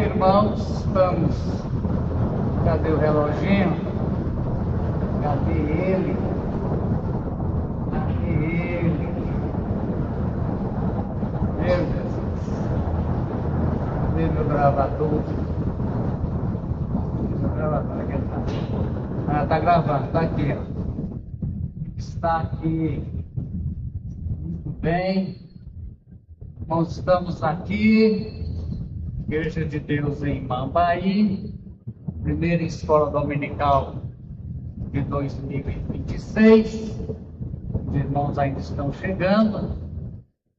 irmãos, estamos. Cadê o reloginho? Cadê ele? Cadê ele? Meu Jesus. Cadê meu gravador? Meu gravador, aqui está. Ah, está gravando, está aqui, ó. Está aqui. Muito bem. Nós estamos aqui. Igreja de Deus em Mambaí, primeira escola dominical de 2026. Os irmãos ainda estão chegando,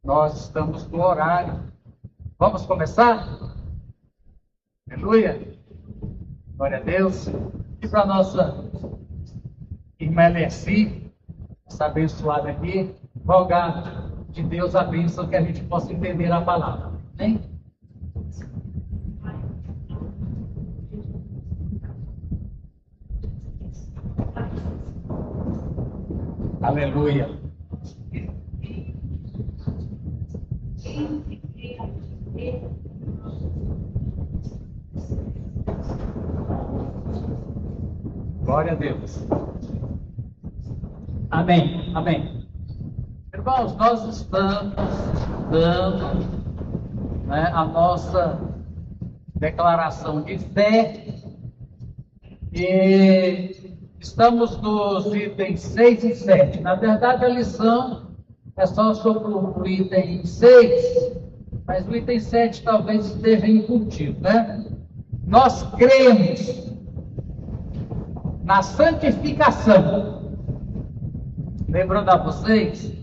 nós estamos no horário. Vamos começar? Aleluia! Glória a Deus! E para a nossa irmã Eleci, essa abençoada aqui, rogar de Deus a bênção que a gente possa entender a palavra. Amém? Aleluia. Glória a Deus. Amém. Amém. Irmãos, nós estamos dando, a nossa declaração de fé e estamos nos itens 6 e 7. Na verdade, a lição é só sobre o item 6, mas o item 7 talvez esteja incutido, né? Nós cremos na santificação. Lembrando a vocês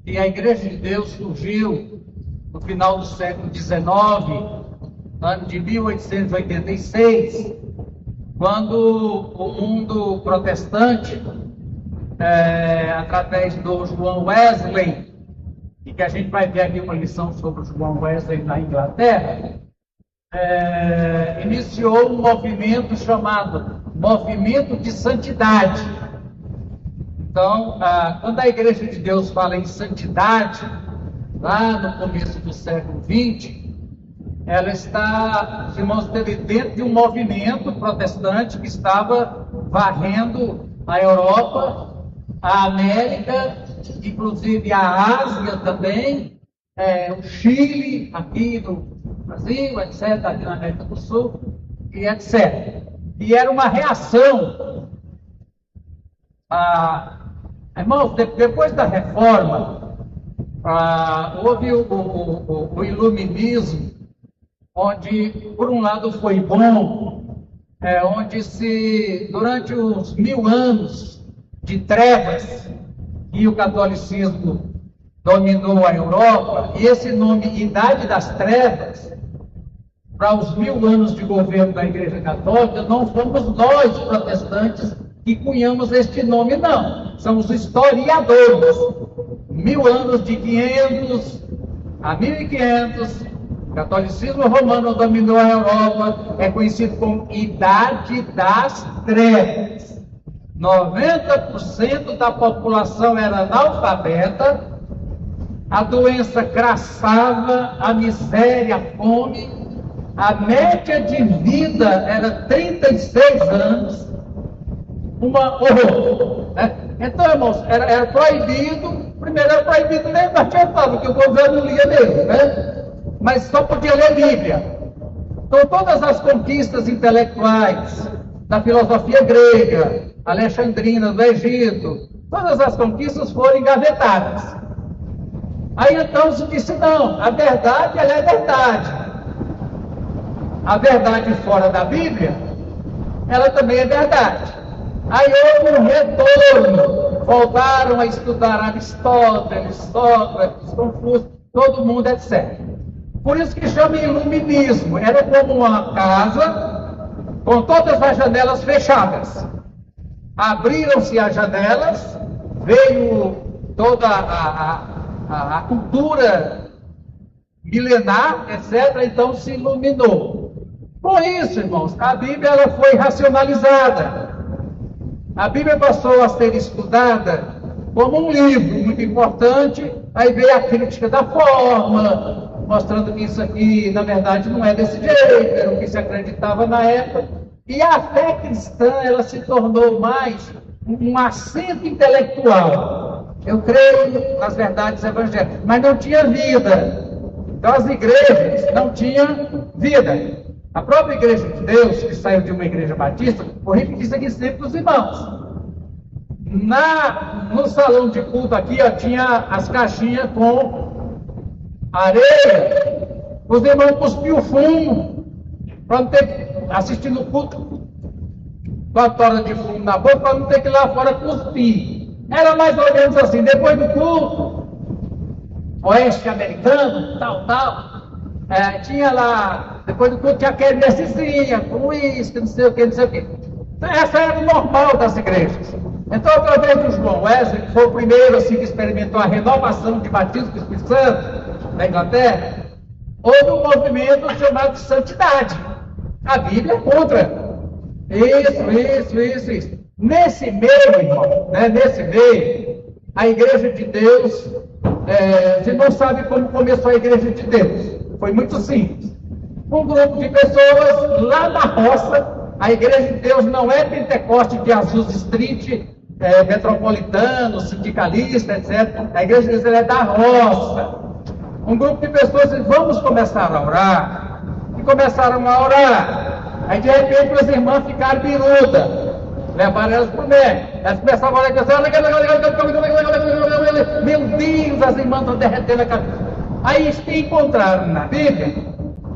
que a Igreja de Deus surgiu no final do século XIX, ano de 1886, quando o mundo protestante, através do João Wesley, e que a gente vai ver aqui uma lição sobre o João Wesley na Inglaterra, iniciou um movimento chamado Movimento de Santidade. Então, quando a Igreja de Deus fala em santidade, lá no começo do século XX, ela está, os irmãos, dentro de um movimento protestante que estava varrendo a Europa, a América, inclusive a Ásia também, o Chile, aqui no Brasil, etc., aqui na América do Sul, e etc. E era uma reação. Irmãos, depois da reforma, houve o iluminismo, onde, por um lado, foi bom, onde durante os 1000 anos de trevas, e o catolicismo dominou a Europa, e esse nome, Idade das Trevas, para os 1000 anos de governo da Igreja Católica, não fomos nós, protestantes, que cunhamos este nome, não. São os historiadores. 1000 anos de 500 a 1500, o catolicismo romano dominou a Europa, é conhecido como Idade das Trevas. 90% da população era analfabeta, a doença crassava, a miséria, a fome, a média de vida era 36 anos, uma horror. Então, irmãos, era proibido, primeiro era proibido ler, mas tinha falado que o governo lia mesmo, mas só podia ler Bíblia. Então, todas as conquistas intelectuais da filosofia grega, alexandrina, do Egito, todas as conquistas foram engavetadas. Aí então se disse, não, a verdade, ela é verdade. A verdade fora da Bíblia, ela também é verdade. Aí houve um retorno, voltaram a estudar Aristóteles, Sócrates, Confúcio, todo mundo, etc. Por isso que chama iluminismo. Era como uma casa com todas as janelas fechadas. Abriram-se as janelas, veio toda a cultura milenar, etc., então se iluminou. Com isso, irmãos, a Bíblia ela foi racionalizada. A Bíblia passou a ser estudada como um livro muito importante, aí veio a crítica da forma, mostrando que isso aqui, na verdade, não é desse jeito, era o que se acreditava na época. E a fé cristã, ela se tornou mais um assento intelectual. Eu creio nas verdades evangélicas, mas não tinha vida. Então as igrejas não tinham vida. A própria igreja de Deus, que saiu de uma igreja batista, vou repetir isso aqui sempre para os irmãos. No salão de culto aqui, ó, tinha as caixinhas com areia. Os irmãos cuspiam fumo para não ter que assistir no culto 4 horas de fumo na boca, para não ter que ir lá fora cuspir. Era mais ou menos assim. Depois do culto, oeste americano, tal, tinha lá, depois do culto tinha quermessezinha, com uísque, não sei o que. Então, essa era o normal das igrejas. Então, através do João Wesley, que foi o primeiro assim, que experimentou a renovação de batismo do Espírito Santo na Inglaterra, houve um movimento chamado de santidade. A Bíblia é contra. Isso. Nesse meio, irmão, né, a igreja de Deus, você não sabe como começou a igreja de Deus. Foi muito simples. Um grupo de pessoas lá na roça. A igreja de Deus não é Pentecoste de Azusa Street, metropolitano, sindicalista, etc. A igreja de Deus é da roça. Um grupo de pessoas disse, vamos começar a orar. E começaram a orar. Aí de repente as irmãs ficaram birudas. Levaram elas para o médico. Elas começavam a orar e diziam, meu Deus, as irmãs estão derretendo a cabeça. Aí encontraram na Bíblia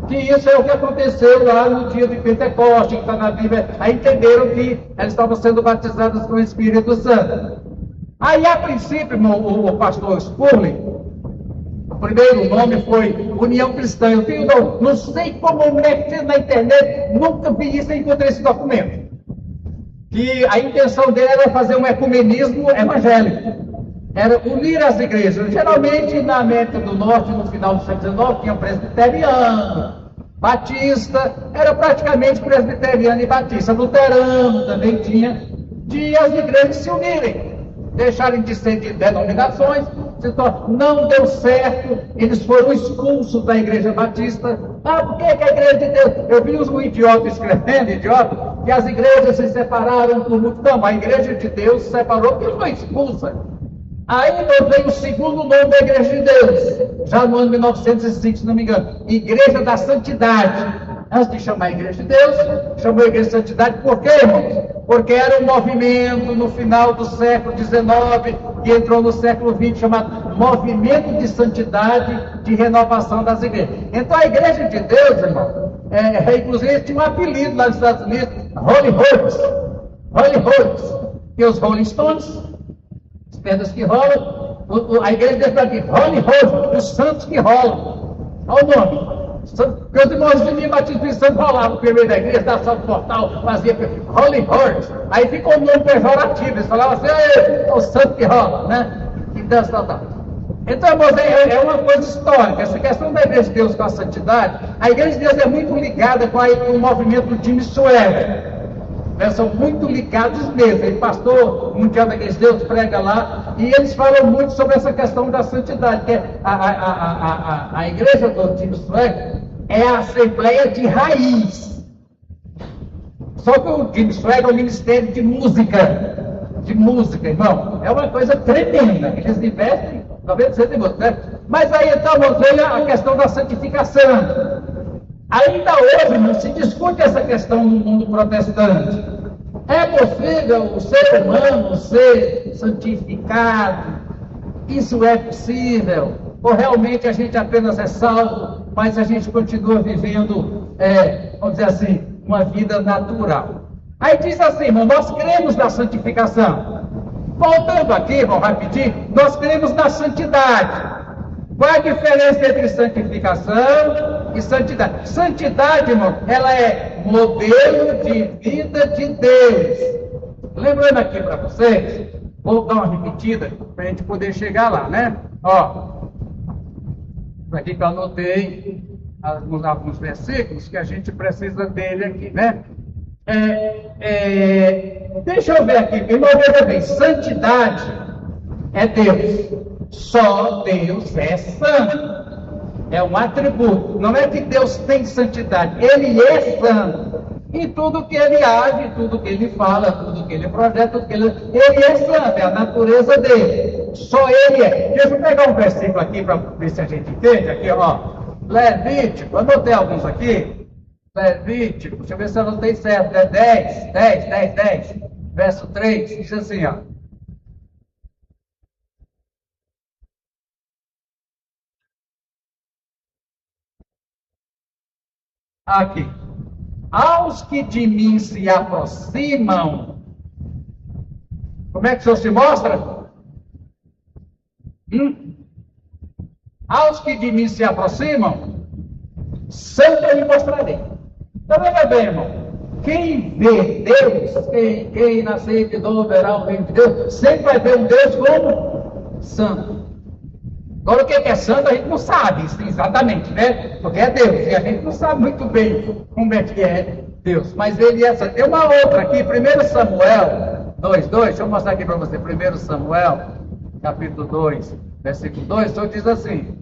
que isso é o que aconteceu lá no dia de Pentecoste, que está na Bíblia. Aí entenderam que elas estavam sendo batizadas com o Espírito Santo. Aí, a princípio, o pastor Spurling, o primeiro nome foi União Cristã. Eu tenho, não sei como eu meti na internet, nunca vi isso e encontrei esse documento. Que a intenção dele era fazer um ecumenismo evangélico. Era unir as igrejas. Geralmente, na América do Norte, no final do século XIX, tinha presbiteriano, batista, era praticamente presbiteriano e batista. Luterano também tinha. De as igrejas se unirem, deixarem de ser de denominações. Não deu certo, eles foram expulsos da igreja batista. Por que a igreja de Deus? Eu vi um idiota escrevendo, que as igrejas se separaram por muito. Não, a igreja de Deus se separou porque foi expulsa. Aí veio o segundo nome da Igreja de Deus, já no ano 1905, se não me engano, Igreja da Santidade. Antes de chamar a Igreja de Deus, chamou a Igreja de Santidade, por quê, irmãos? Porque era um movimento no final do século XIX, que entrou no século XX, chamado Movimento de Santidade, de Renovação das Igrejas. Então a Igreja de Deus, irmão, inclusive tinha um apelido lá nos Estados Unidos, Holy Rollers, que os Rolling Stones, pedras que rolam, a igreja deve estar aqui, Holy Road, os santos que rolam. Olha o nome. Porque os irmãos de mim, batismo de santo, rolavam o primeiro da igreja, da salto portal, fazia Holy Road. Aí ficou o nome pejorativo, eles falavam assim, o santo que rola, né? E dança, tal. Então, irmãos, é uma coisa histórica. Essa questão da igreja de Deus com a santidade, a igreja de Deus é muito ligada com o movimento do Jim Swaggart. São muito ligados mesmo. Ele, pastor mundial da Igreja de Deus, prega lá, e eles falam muito sobre essa questão da santidade, que a igreja do Tim Swaggart é a assembleia de raiz. Só que o Tim Swaggart é o ministério de música, irmão. É uma coisa tremenda. Eles investem 90% de música, né? Mas aí então, veio a questão da santificação. Ainda hoje não se discute essa questão no mundo protestante. É possível o ser humano ser santificado? Isso é possível? Ou realmente a gente apenas é salvo, mas a gente continua vivendo, vamos dizer assim, uma vida natural? Aí diz assim, irmão, nós cremos na santificação. Voltando aqui, irmão, rapidinho, nós cremos na santidade. Qual a diferença entre santificação e santidade? Santidade, irmão, ela é modelo de vida de Deus. Lembrando aqui para vocês, vou dar uma repetida para a gente poder chegar lá, né? Aqui que eu anotei alguns versículos que a gente precisa dele aqui, né? Deixa eu ver aqui, irmão, veja bem, santidade é Deus. Só Deus é santo. É um atributo. Não é que Deus tem santidade. Ele é santo. E tudo que ele age, tudo que ele fala, tudo que ele projeta, tudo que ele é santo. É a natureza dele. Só ele é. Deixa eu pegar um versículo aqui para ver se a gente entende. Aqui, ó. Levítico. Anotei alguns aqui. Levítico. Deixa eu ver se eu anotei certo. É 10. Verso 3. Diz assim, ó. Aqui. Aos que de mim se aproximam. Como é que o Senhor se mostra? Aos que de mim se aproximam, santo eu lhe mostrarei. Então, veja bem, irmão. Quem vê Deus, quem nascer de novo verá o reino de Deus, sempre vai ver um Deus como santo. Agora, o que é santo, a gente não sabe exatamente, né? Porque é Deus, e a gente não sabe muito bem como é que é Deus. Mas ele é santo. Tem uma outra aqui, 1 Samuel 2:2, deixa eu mostrar aqui para você. 1 Samuel, capítulo 2, versículo 2, o Senhor diz assim: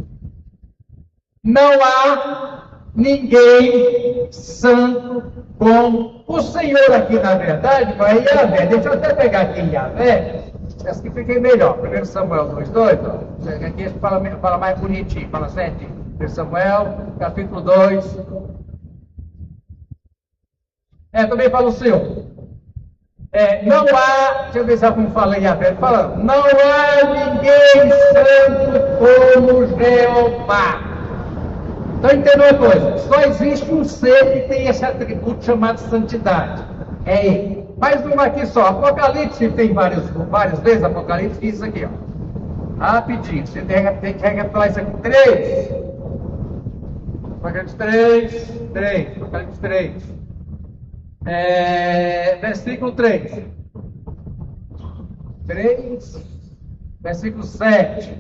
não há ninguém santo como o Senhor. Aqui, na verdade, vai Yahvé. Deixa eu até pegar aqui Yahvé. Essa que fiquei melhor. 1 Samuel 2:2, aqui fala mais bonitinho, fala certinho. 1 Samuel, capítulo 2. Também fala o Senhor. Não há, deixa eu ver se alguém fala em Yahvé, fala, não há ninguém santo como Jeová. Então entenda uma coisa, só existe um ser que tem esse atributo chamado santidade. É ele. Mais uma aqui só. Apocalipse tem várias vezes. Apocalipse diz isso aqui, ó. Rapidinho. Você tem que recapitular isso aqui. 3. Apocalipse 3. Apocalipse 3. Versículo 3. 3. Versículo 7.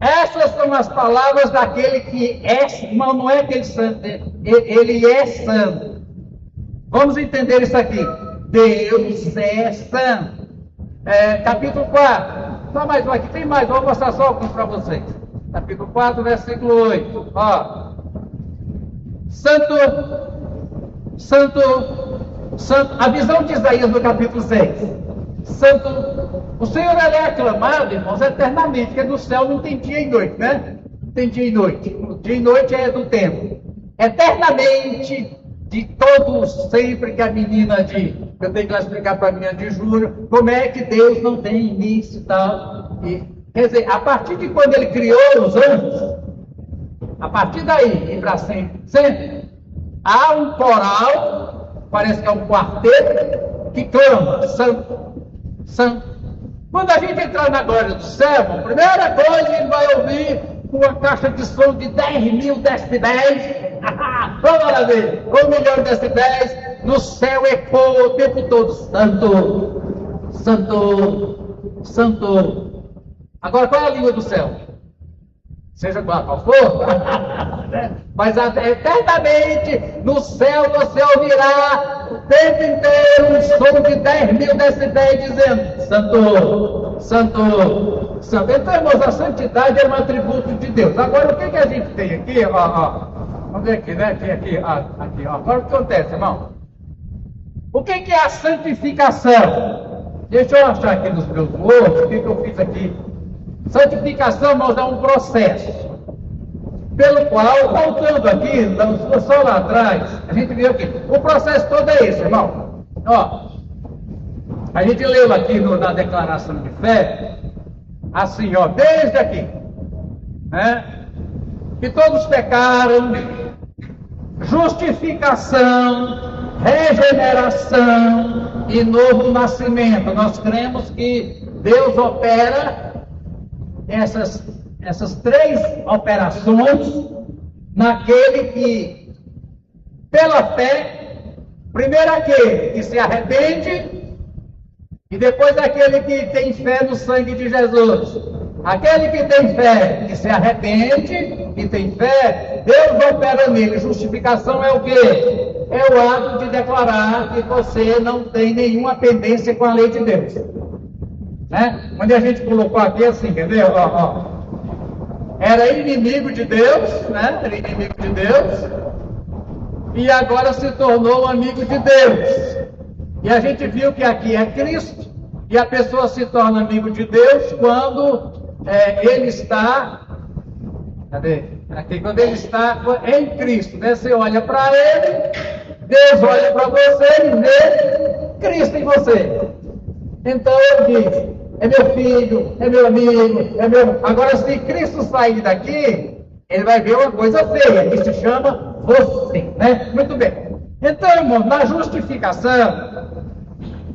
Essas são as palavras daquele que é, não é aquele santo, ele é santo. Vamos entender isso aqui. Deus é santo. Capítulo 4. Só mais um aqui, tem mais, vou mostrar só alguns para vocês. Capítulo 4, versículo 8. Ó. Santo. A visão de Isaías no capítulo 6. Santo. O Senhor ele é aclamado, irmãos, eternamente, porque no céu não tem dia e noite, né? Não tem dia e noite. Dia e noite é do tempo. Eternamente. De todos, sempre que a menina eu tenho que lá explicar para a menina de Júlio, como é que Deus não tem início e tal. Quer dizer, a partir de quando ele criou os anjos, a partir daí, e para sempre, há um coral, parece que é um quarteto, que clama, santo, santo. Quando a gente entrar na glória do céu, a primeira coisa ele vai ouvir uma caixa de som de 10.000 decibéis. Vamos lá ver, 1 milhão de decibéis, no céu ecoa o tempo todo, santo, santo, santo. Agora, qual é a língua do céu? Seja qual for, mas eternamente no céu você ouvirá o tempo inteiro um som de 10.000 decibéis dizendo santo, santo, santo. Então, irmãos, a santidade é um atributo de Deus. Agora, o que a gente tem aqui? Vamos ver aqui, né? Aqui, ó. Agora o que acontece, irmão? O que é a santificação? Deixa eu achar aqui nos meus livros, o que eu fiz aqui. Santificação, irmãos, é um processo pelo qual, voltando aqui, só lá atrás, a gente viu aqui. O processo todo é esse, irmão. Ó, a gente leu aqui na declaração de fé, assim, ó, desde aqui, né? Que todos pecaram, justificação, regeneração e novo nascimento. Nós cremos que Deus opera essas três operações naquele que, pela fé, primeiro aquele que se arrepende e depois aquele que tem fé no sangue de Jesus. Aquele que tem fé, que se arrepende, que tem fé, Deus opera nele. Justificação é o quê? É o ato de declarar que você não tem nenhuma pendência com a lei de Deus. Né? Onde a gente colocou aqui assim, entendeu? era inimigo de Deus, né? Era inimigo de Deus, e agora se tornou amigo de Deus. E a gente viu que aqui é Cristo, e a pessoa se torna amigo de Deus quando ele está, aqui, quando ele está em Cristo, né? Você olha para ele, Deus olha para você e vê Cristo em você. Então ele diz: é meu filho, é meu amigo, é meu. Agora, se Cristo sair daqui, ele vai ver uma coisa feia, que se chama você, né? Muito bem. Então, irmão, na justificação,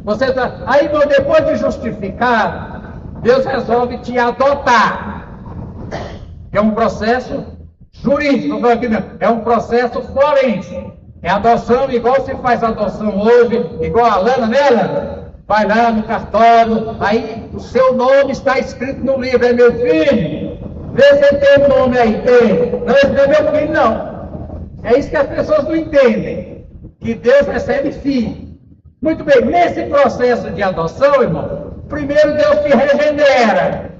você tá. Aí, irmão, depois de justificar, Deus resolve te adotar. É um processo jurídico, é um processo forense. É adoção igual se faz adoção hoje, igual a Lana, né, Lana? Vai lá no cartório, aí o seu nome está escrito no livro, é meu filho. Vê se tem o nome aí, tem. Não, esse não é meu filho, não. É isso que as pessoas não entendem, que Deus recebe filho. Muito bem, nesse processo de adoção, irmão, primeiro Deus te regenera.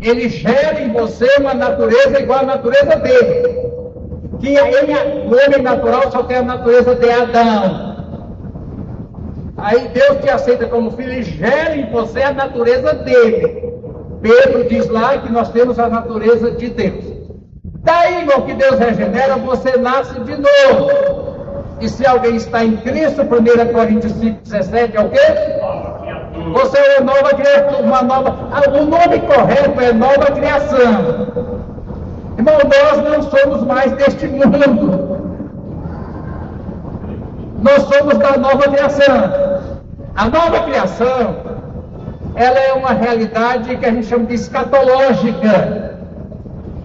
Ele gera em você uma natureza igual à natureza dele. Que o homem natural só tem a natureza de Adão. Aí Deus te aceita como filho e gera em você a natureza dele. Pedro diz lá que nós temos a natureza de Deus. Daí, irmão, que Deus regenera, você nasce de novo. E se alguém está em Cristo, 1 Coríntios 5,17 é o quê? Você é uma nova criatura, o nome correto é nova criação. Irmão, nós não somos mais deste mundo. Nós somos da nova criação. A nova criação, ela é uma realidade que a gente chama de escatológica.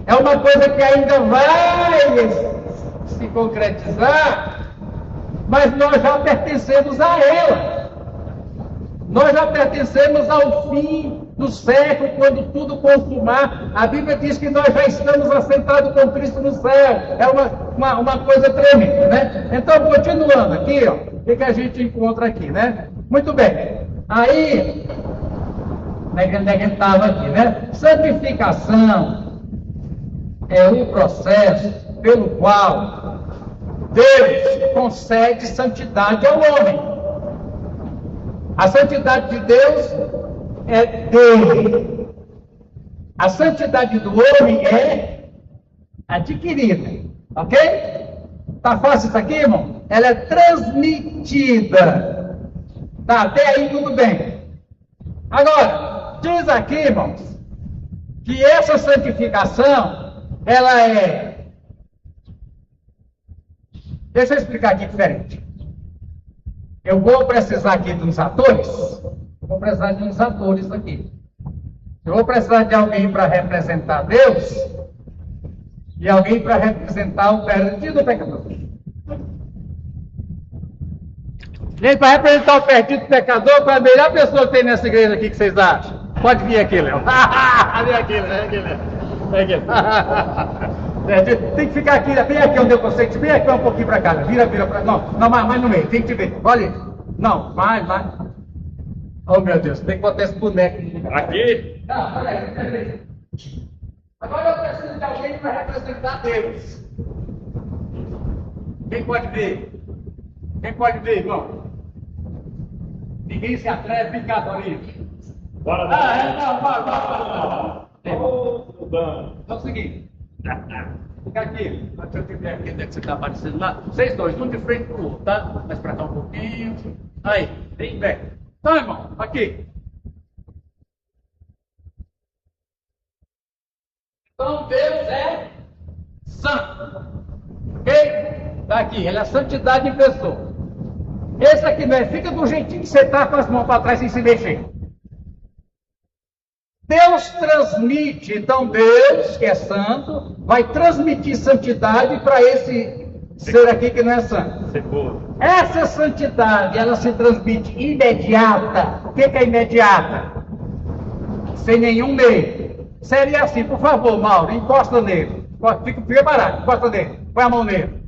É uma coisa que ainda vai se concretizar, mas nós já pertencemos a ela. Nós já pertencemos ao fim do século, quando tudo consumar. A Bíblia diz que nós já estamos assentados com Cristo no céu. É uma coisa tremenda, né? Então, continuando aqui, ó, o que a gente encontra aqui, né? Muito bem. Aí, onde é que a gente estava aqui, né? Santificação é o processo pelo qual Deus concede santidade ao homem. A santidade de Deus é dele. A santidade do homem é adquirida. Ok? Tá fácil isso aqui, irmão? Ela é transmitida. Tá, até aí tudo bem. Agora, diz aqui, irmãos, que essa santificação, ela é... Deixa eu explicar aqui diferente. Eu vou precisar aqui de uns atores. Vou precisar de uns atores aqui. Eu vou precisar de alguém para representar Deus e alguém para representar o perdido pecador. Gente, para representar o perdido pecador, qual é a melhor pessoa que tem nessa igreja aqui que vocês acham? Pode vir aqui, Léo. Vem aqui, Léo. Vem aqui. Tem que ficar aqui, bem aqui onde eu consigo. Vem aqui um pouquinho para cá. Vira para... Não, mais no meio. Tem que te ver. Olha. Não, vai. Oh, meu Deus. Tem que botar esse boneco aqui. Não, peraí. Agora eu preciso de alguém para representar Deus. Quem pode ver? Irmão? Ninguém se atreve a ficar, Dorinho. Bora, Então é o seguinte. Fica aqui. Deixa eu te ver aqui onde é que você está aparecendo lá. Vocês dois, um de frente pro outro, tá? Mais pra cá um pouquinho. Aí, bem perto. Então, irmão, aqui. Então Deus é santo. Ok? Está aqui, ele é a santidade em pessoa. Esse aqui não é, fica do jeitinho que você está com as mãos para trás sem se mexer. Deus transmite, então Deus, que é santo, vai transmitir santidade para esse ser aqui que não é santo. Essa santidade, ela se transmite imediata. O que é imediata? Sem nenhum meio. Seria assim, por favor, Mauro, encosta nele. Fica parado, encosta nele. Põe a mão nele.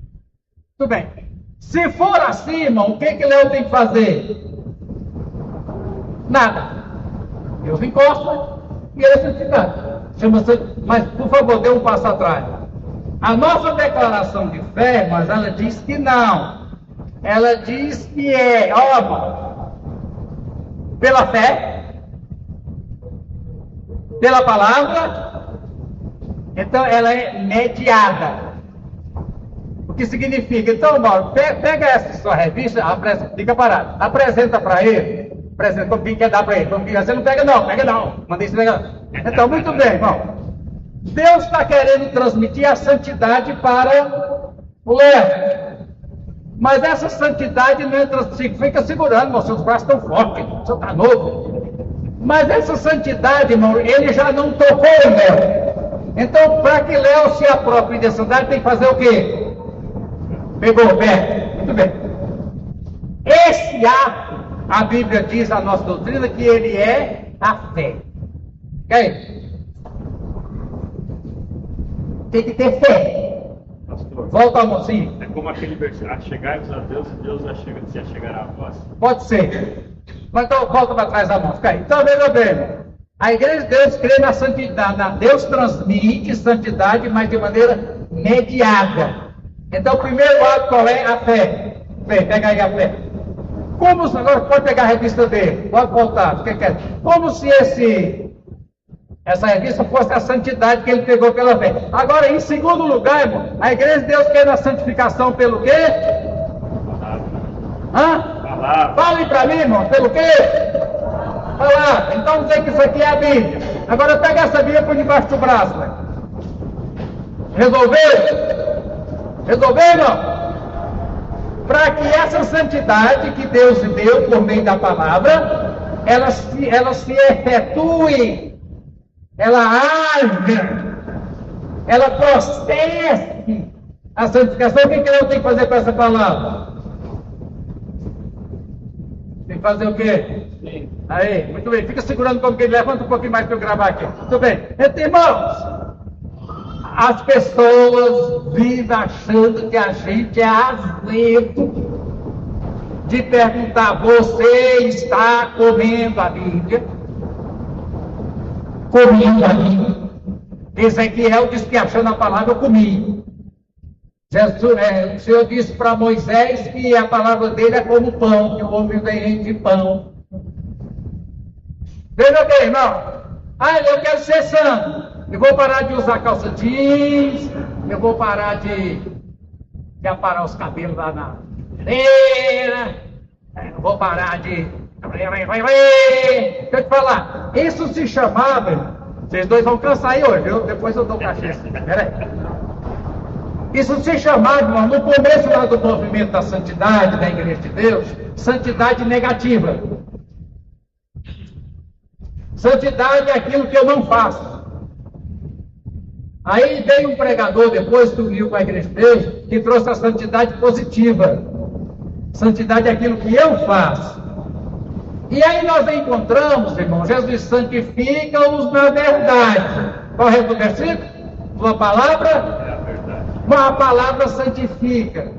Tudo bem. Se for assim, irmão, o que Léo tem que fazer? Nada. Deus encosta e ele é santificado. Chama-se, mas por favor, dê um passo atrás. A nossa declaração de fé, mas ela diz que não. Ela diz que é, ó, pela fé, pela palavra, então ela é mediada. O que significa? Então, Mauro, pega essa sua revista, fica parado, apresenta para ele, apresenta como quem quer dar para ele, como quem você não pega não, manda isso pegar. Então, muito bem, irmão. Deus está querendo transmitir a santidade para o Léo. Mas essa santidade não entra, fica segurando, irmão, seus braços estão fortes, você está novo. Mas essa santidade, irmão, ele já não tocou o Léo. Então, para que Léo se aproprie dessa santidade, tem que fazer o quê? Pegou o pé? Muito bem. Esse ato, a Bíblia diz, a nossa doutrina, que ele é a fé. Ok? Tem que ter fé. Pastor, volta ao mocinho. É como aquele versículo: chegai-vos a Deus e Deus se achegará a vós. Pode ser. Mas então volta para trás da mão. Fica aí. Então veja bem. A igreja de Deus crê na santidade. Deus transmite santidade, mas de maneira mediada. Então o primeiro ato qual é? A fé. Pega aí a fé. Como agora pode pegar a revista dele. Pode voltar. Como se essa revista fosse a santidade que ele pegou pela fé. Agora, em segundo lugar, irmão, a igreja de Deus quer na santificação pelo quê? Palavra. Fale para mim, irmão, pelo quê? Palavra. Então dizer que isso aqui é a Bíblia. Agora pega essa Bíblia por debaixo do braço, né? Resolveu? Resolveu, irmão? Para que essa santidade que Deus deu por meio da palavra, ela se efetue, ela haja, ela processe a santificação. O que eu tenho que fazer com essa palavra? Tem que fazer o quê? Sim. Aí, muito bem. Fica segurando como que ele levanta um pouquinho mais para eu gravar aqui. Muito bem. Então, irmãos, as pessoas vivem achando que a gente é azedo de perguntar: você está comendo a Bíblia? Comendo a Bíblia. Ezequiel disse que achando a palavra eu comi. O Senhor disse para Moisés que a palavra dele é como pão, que o homem tem de pão. Veja bem, irmão. Eu quero ser santo. Eu vou parar de usar calça jeans. Eu vou parar de aparar os cabelos lá na cadeira. Eu vou parar de... Deixa eu te falar. Isso se chamava... Vocês dois vão cansar aí hoje, viu? Depois eu dou cachê. Peraí. Isso se chamava, no começo lá do movimento da santidade, da Igreja de Deus, santidade negativa. Santidade é aquilo que eu não faço. Aí veio um pregador depois que uniu com a Igreja de Deus, que trouxe a santidade positiva. Santidade é aquilo que eu faço. E aí nós encontramos, irmão, Jesus santifica-os na verdade. Qual é o versículo? Sua palavra? Mas a palavra santifica.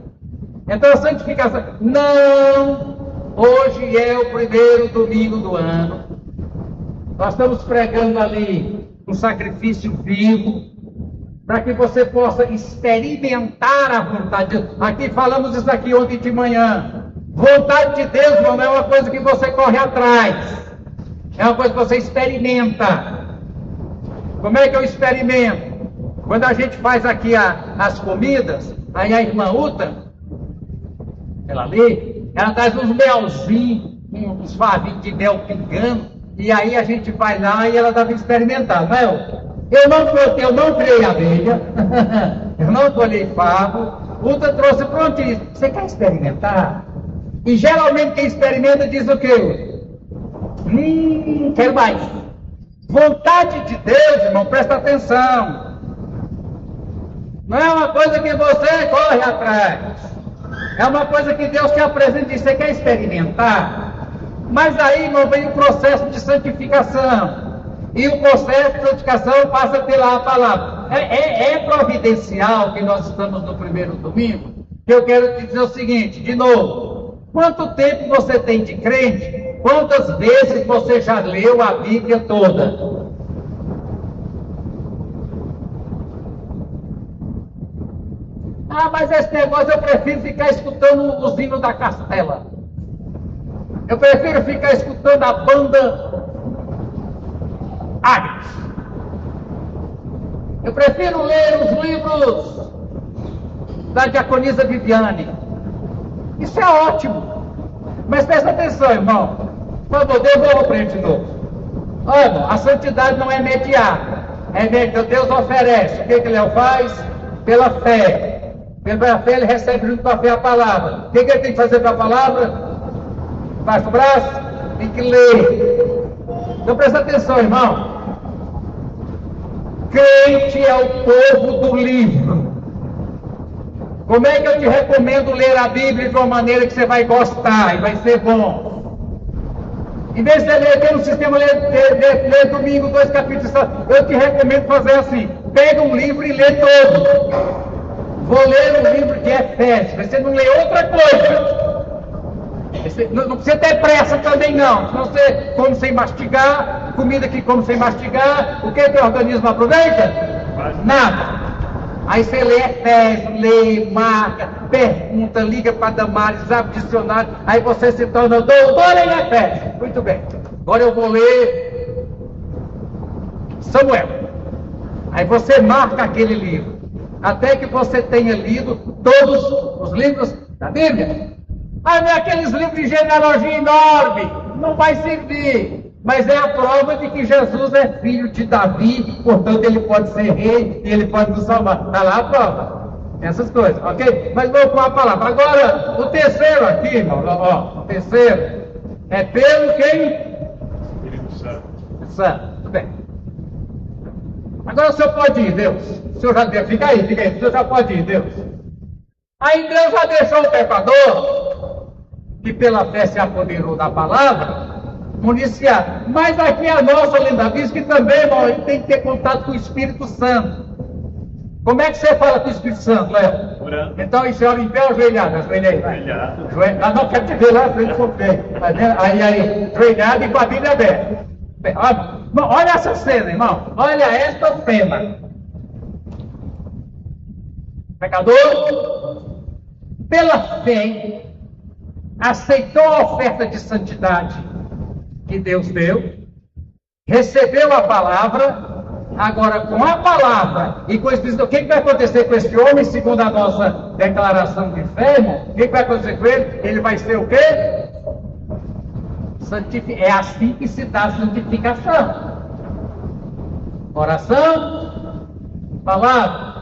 Então a santificação. Não, hoje é o primeiro domingo do ano. Nós estamos pregando ali um sacrifício vivo, para que você possa experimentar a vontade de Deus. Aqui falamos isso aqui ontem de manhã. Vontade de Deus, não é uma coisa que você corre atrás. É uma coisa que você experimenta. Como é que eu experimento? Quando a gente faz aqui as comidas, aí a irmã Uta, ela traz uns melzinhos, uns favinhos de mel pingando, e aí a gente vai lá e ela dá para experimentar, não é? Eu não criei abelha, eu não colhei favo, Uta trouxe prontinho. Você quer experimentar? E geralmente quem experimenta diz o quê? Quero mais. Vontade de Deus, irmão, presta atenção. Não é uma coisa que você corre atrás. É uma coisa que Deus te apresenta e você quer experimentar. Mas aí, irmão, vem o processo de santificação. E o processo de santificação passa pela palavra. É providencial que nós estamos no primeiro domingo. Eu quero te dizer o seguinte, de novo. Quanto tempo você tem de crente? Quantas vezes você já leu a Bíblia toda? Ah, mas esse negócio eu prefiro ficar escutando os hinos da Castela. Eu prefiro ficar escutando a banda Agnes. Eu prefiro ler os livros da diaconisa Viviane. Isso é ótimo. Mas presta atenção, irmão. Por favor, devolva para ele de novo. Olha, irmão, a santidade não é imediata. Deus oferece. O que ele faz? Pela fé. Pela fé ele recebe junto com a fé a palavra. O que ele tem que fazer com a palavra? Baixa o braço? Tem que ler. Então presta atenção, irmão. Crente é o povo do livro. Como é que eu te recomendo ler a Bíblia de uma maneira que você vai gostar e vai ser bom? Em vez de você ler aqui no sistema, ler domingo, 2 capítulos, eu te recomendo fazer assim. Pega um livro e lê todo. Vou ler o livro de Efésios. Você não lê outra coisa. Você não precisa ter pressa também não. Senão você come sem mastigar, comida que come sem mastigar, o que o organismo aproveita? Nada. Aí você lê Efésios, lê, marca, pergunta, liga para Damares, abre dicionário, aí você se torna doutor em Efésios. Muito bem. Agora eu vou ler Samuel. Aí você marca aquele livro, até que você tenha lido todos os livros da Bíblia. Ah, não é aqueles livros de genealogia enorme, não vai servir. Mas é a prova de que Jesus é filho de Davi, portanto ele pode ser rei e ele pode nos salvar. Está lá a prova. Essas coisas, ok? Mas vou com a palavra. Agora, o terceiro aqui, irmão, ó, o terceiro é pelo quem? Espírito Santo. Santo, tudo bem. Agora o senhor pode ir, Deus. O senhor já deu, fica aí, o senhor já pode ir, Deus. Aí Deus já deixou o pecador, que pela fé se apoderou da palavra, municiar. Mas aqui a nossa lenda diz que também, irmão, ele tem que ter contato com o Espírito Santo. Como é que você fala com o Espírito Santo, Léo? Orando. Então, isso é em pé ou ajoelhado? Ajoelhei. Ajoelhado. Ah, não, quero te ver lá, frente for feio. Aí, ajoelhado e com a Bíblia aberta. Olha essa cena, irmão. Olha esta cena. Pecador, pela fé, aceitou a oferta de santidade que Deus deu, recebeu a palavra, agora com a palavra e com o Espírito, o que vai acontecer com esse homem, segundo a nossa declaração de fé, irmão? O que vai acontecer com ele? Ele vai ser o quê? É assim que se dá a santificação. Oração, palavra.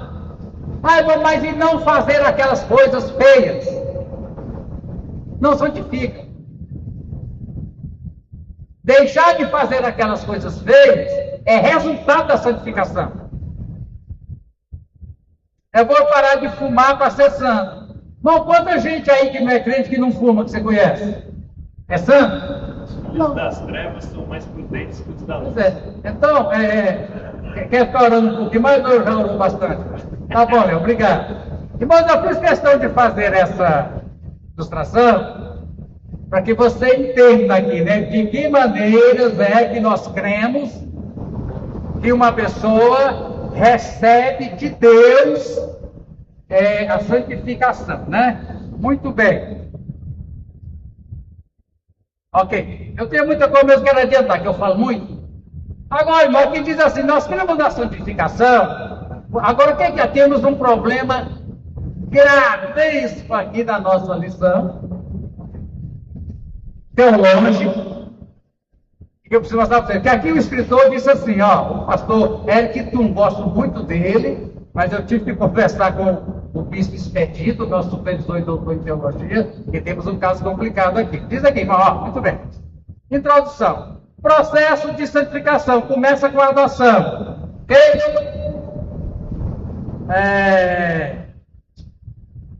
Ah, irmão, mas e não fazer aquelas coisas feias? Não santifica. Deixar de fazer aquelas coisas feias é resultado da santificação. Eu vou parar de fumar para ser santo. Irmão, quanta gente aí que não é crente que não fuma, que você conhece? É santo? Os filhos das trevas são mais prudentes que os da luz. Pois é. Então, quer ficar orando um pouquinho mais? Eu já oro bastante. Tá bom, Léo, obrigado. Irmãos, eu fiz questão de fazer essa ilustração para que você entenda aqui, né? De que maneiras é que nós cremos que uma pessoa recebe de Deus a santificação, né? Muito bem. Ok. Eu tenho muita coisa mesmo que quero adiantar, que eu falo muito. Agora, irmão, que diz assim, nós queremos da santificação. Agora, o que é que temos um problema gravíssimo aqui na nossa lição teológico, que eu preciso mostrar para você. Que aqui o escritor disse assim, ó, o pastor Eric Tum, gosto muito dele, mas eu tive que conversar com o bispo Expedito, nosso supervisor e doutor em teologia, que temos um caso complicado aqui. Diz aqui, irmão, ó, muito bem. Introdução. Processo de santificação. Começa com a adoção. Ok?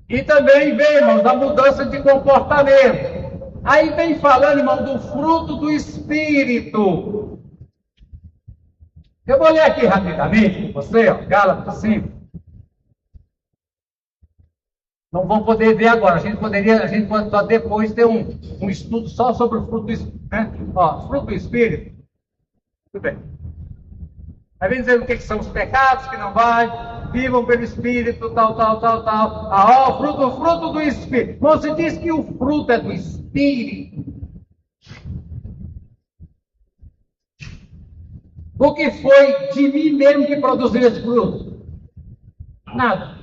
E também vem, irmão, da mudança de comportamento. Aí vem falando, irmão, do fruto do Espírito. Eu vou ler aqui rapidamente com você, ó, Gálatas 5. Não vão poder ver agora. A gente pode só depois ter um estudo só sobre o fruto do Espírito. Né? Ó, fruto do Espírito. Tudo bem. Aí vem dizer o que são os pecados, que não vai. vivam pelo Espírito, tal. Ah, ó, o fruto do Espírito. Bom, se diz que o fruto é do Espírito. O que foi de mim mesmo que produziu esse fruto? Nada.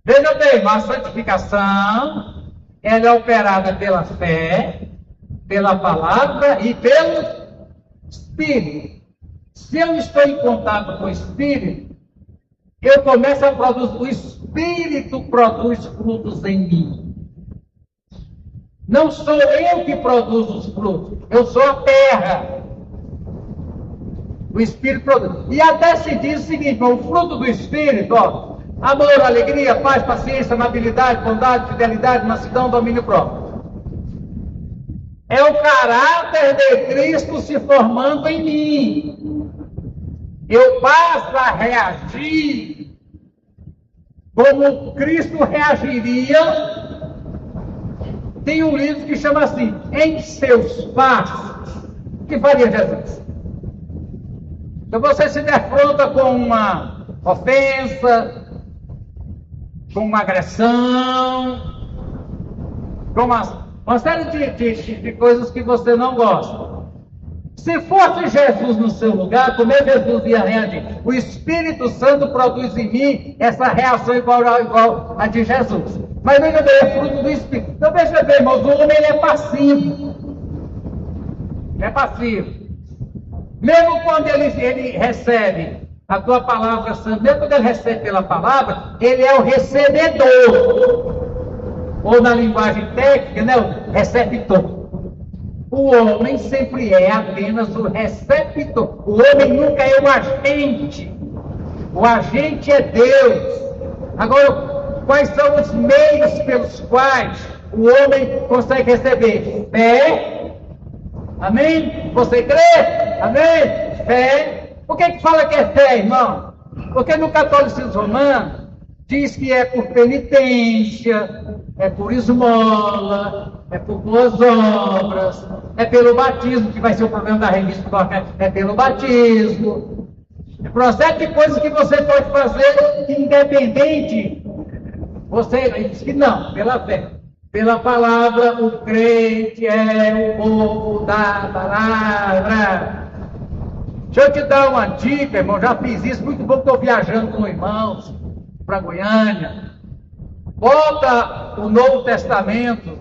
Veja bem, a santificação, ela é operada pela fé, pela palavra e pelo Espírito. Se eu estou em contato com o Espírito, eu começo a produzir, o Espírito produz frutos em mim. Não sou eu que produzo os frutos, eu sou a terra. O Espírito produz. E até se diz o seguinte, o fruto do Espírito, ó, amor, alegria, paz, paciência, amabilidade, bondade, fidelidade, mansidão, domínio próprio. É o caráter de Cristo se formando em mim. Eu passo a reagir como Cristo reagiria. Tem um livro que chama assim, Em Seus Passos. O que faria Jesus? Então você se defronta com uma ofensa, com uma agressão, com uma série de coisas que você não gosta. Se fosse Jesus no seu lugar, como é que Jesus ia reagir? O Espírito Santo produz em mim essa reação igual a de Jesus. Mas veja bem, é fruto do Espírito. Então veja bem, irmãos, o homem ele é passivo. Ele é passivo. Mesmo quando ele recebe a tua palavra santa, mesmo quando ele recebe pela palavra, ele é o recebedor. Ou na linguagem técnica, né, o receptor. O homem sempre é apenas o receptor. O homem nunca é o agente. O agente é Deus. Agora, quais são os meios pelos quais o homem consegue receber? Fé. Amém? Você crê? Amém? Fé. Por que fala que é fé, irmão? Porque no catolicismo romano diz que é por penitência, é por esmola, é por boas obras, é pelo batismo, que vai ser o problema da revista, é pelo batismo. É por uma série de coisas que você pode fazer independente. Você diz que não, pela fé. Pela palavra, o crente é o povo da palavra. Deixa eu te dar uma dica, irmão. Já fiz isso, muito bom que estou viajando com irmãos para Goiânia. Bota o Novo Testamento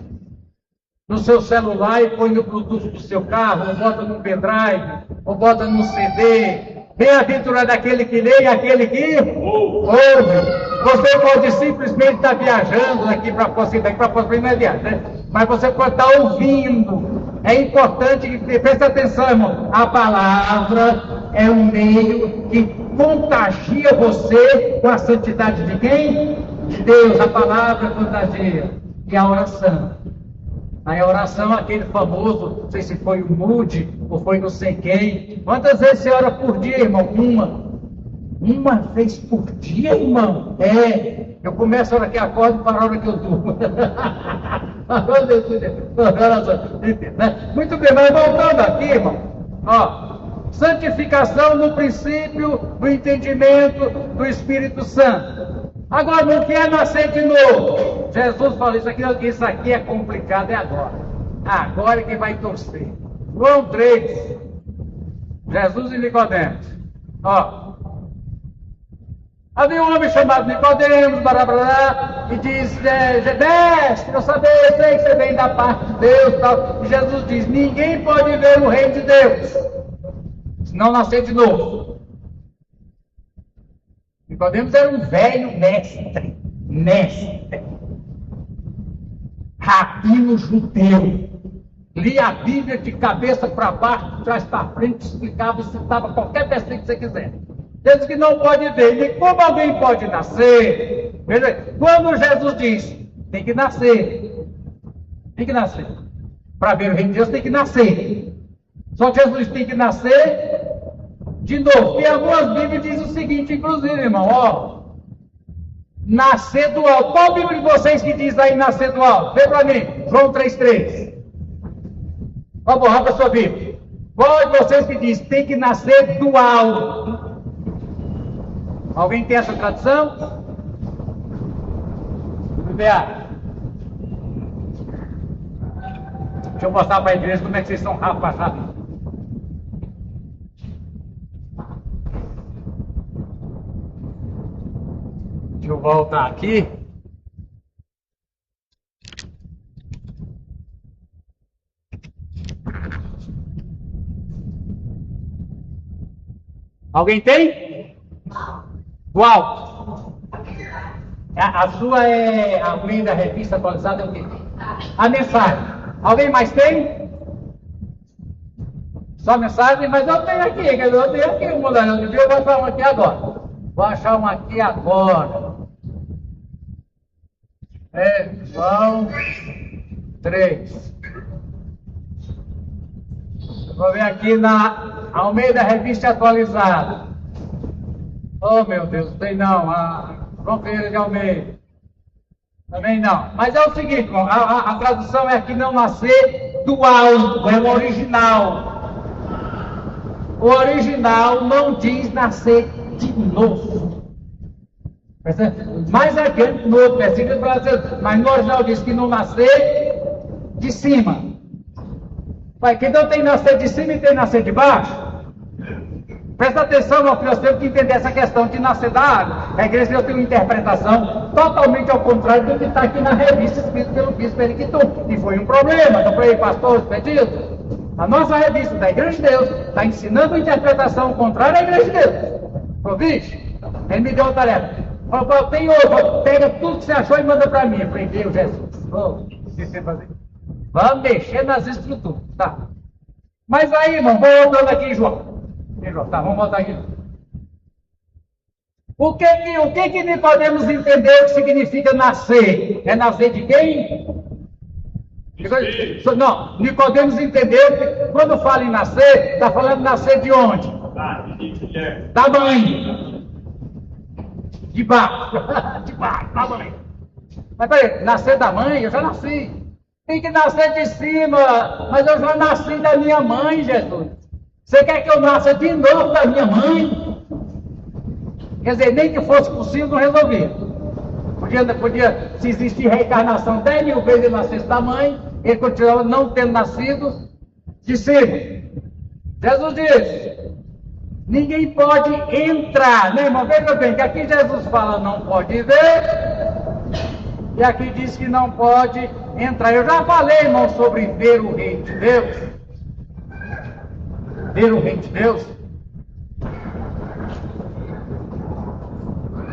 no seu celular e põe no Bluetooth do seu carro, ou bota no pendrive, ou bota no CD. Bem-aventurado aquele que lê e aquele que ouve. Você pode simplesmente estar viajando daqui para fora, não é viagem, né? Mas você pode estar ouvindo. É importante que preste atenção, irmão. A palavra é um meio que contagia você com a santidade de quem? De Deus. A palavra contagia. E a oração. Aí a oração, aquele famoso, não sei se foi o Moody ou foi não sei quem. Quantas vezes você ora por dia, irmão? Uma vez por dia, irmão? É. Eu começo a hora que acordo para a hora que eu durmo. Muito bem, mas voltando aqui, irmão. Ó, santificação no princípio do entendimento do Espírito Santo. Agora, não quer nascer de novo. Jesus falou, isso aqui é complicado, é agora. Agora é que vai torcer. João 3. Jesus e Nicodemos. Ó. Havia um homem chamado Nicodemos, e diz, mestre, eu sei que você vem da parte de Deus, tal. E Jesus diz, ninguém pode ver o reino de Deus, se não nascer de novo. Nicodemos era um velho mestre, rabino judeu, lia a Bíblia de cabeça para baixo, de trás para frente, explicava e citava qualquer versículo que você quiser. Diz que não pode ver, e como alguém pode nascer? Veja, quando Jesus diz, tem que nascer, para ver o reino de Deus tem que nascer. Só que Jesus tem que nascer de novo. E algumas Bíblias dizem o seguinte, inclusive, irmão, ó, nascer do alto. Qual Bíblia de vocês que diz aí nascer do alto? Vê para mim, João 3,3. Ó, borrar para a sua Bíblia. Qual de vocês que diz tem que nascer do alto? Alguém tem essa tradução? Vamos ver. Deixa eu mostrar para a igreja como é que vocês são rápidos. Deixa eu voltar aqui. Alguém tem? Qual? A sua é a da revista atualizada, é o quê? A mensagem. Alguém mais tem? Só mensagem? Mas eu tenho aqui, mulher. Eu vou achar uma aqui agora. Vou achar uma aqui agora. É João 3. Vou ver aqui na Almeida Revista Atualizada. Oh, meu Deus, não tem não. João Ferreira de Almeida. Também não. Mas é o seguinte, irmão, a tradução é aqui não nascer do alto, é o original. O original não diz nascer de novo. Mais adiante, no outro versículo, mas no original diz que não nascer de cima. Que não tem nascer de cima e tem nascer de baixo. Presta atenção, meu filho, nós temos que entender essa questão de nascer da água. A igreja de Deus tem uma interpretação totalmente ao contrário do que está aqui na revista escrita pelo bispo Eriquitum. E foi um problema, não foi, pastor Expedito? A nossa revista da Igreja de Deus está ensinando a interpretação contrária à Igreja de Deus. Provisto? Ele me deu uma tarefa. Falou, tem outro, pega tudo que você achou e manda para mim. Eu falei, Deus, Jesus. Vamos mexer nas estruturas, tá? Mas aí, irmão, vamos voltando aqui, João. Tá, vamos voltar aqui. O que nem podemos entender o que significa nascer? É nascer de quem? Não, nem podemos entender que quando fala em nascer, está falando nascer de onde? Da mãe. De baixo. De baixo, da mãe. Mas peraí, nascer da mãe, eu já nasci. Tem que nascer de cima, mas eu já nasci da minha mãe, Jesus. Você quer que eu nasça de novo da minha mãe? Quer dizer, nem que fosse possível, não resolvia. Podia, se existir reencarnação 10 mil vezes ele nascesse da mãe, ele continuava não tendo nascido de cima. Jesus disse, ninguém pode entrar, né, irmão? Veja bem, que aqui Jesus fala não pode ver, e aqui diz que não pode entrar. Eu já falei, irmão, sobre ver o reino de Deus. Ver o reino de Deus.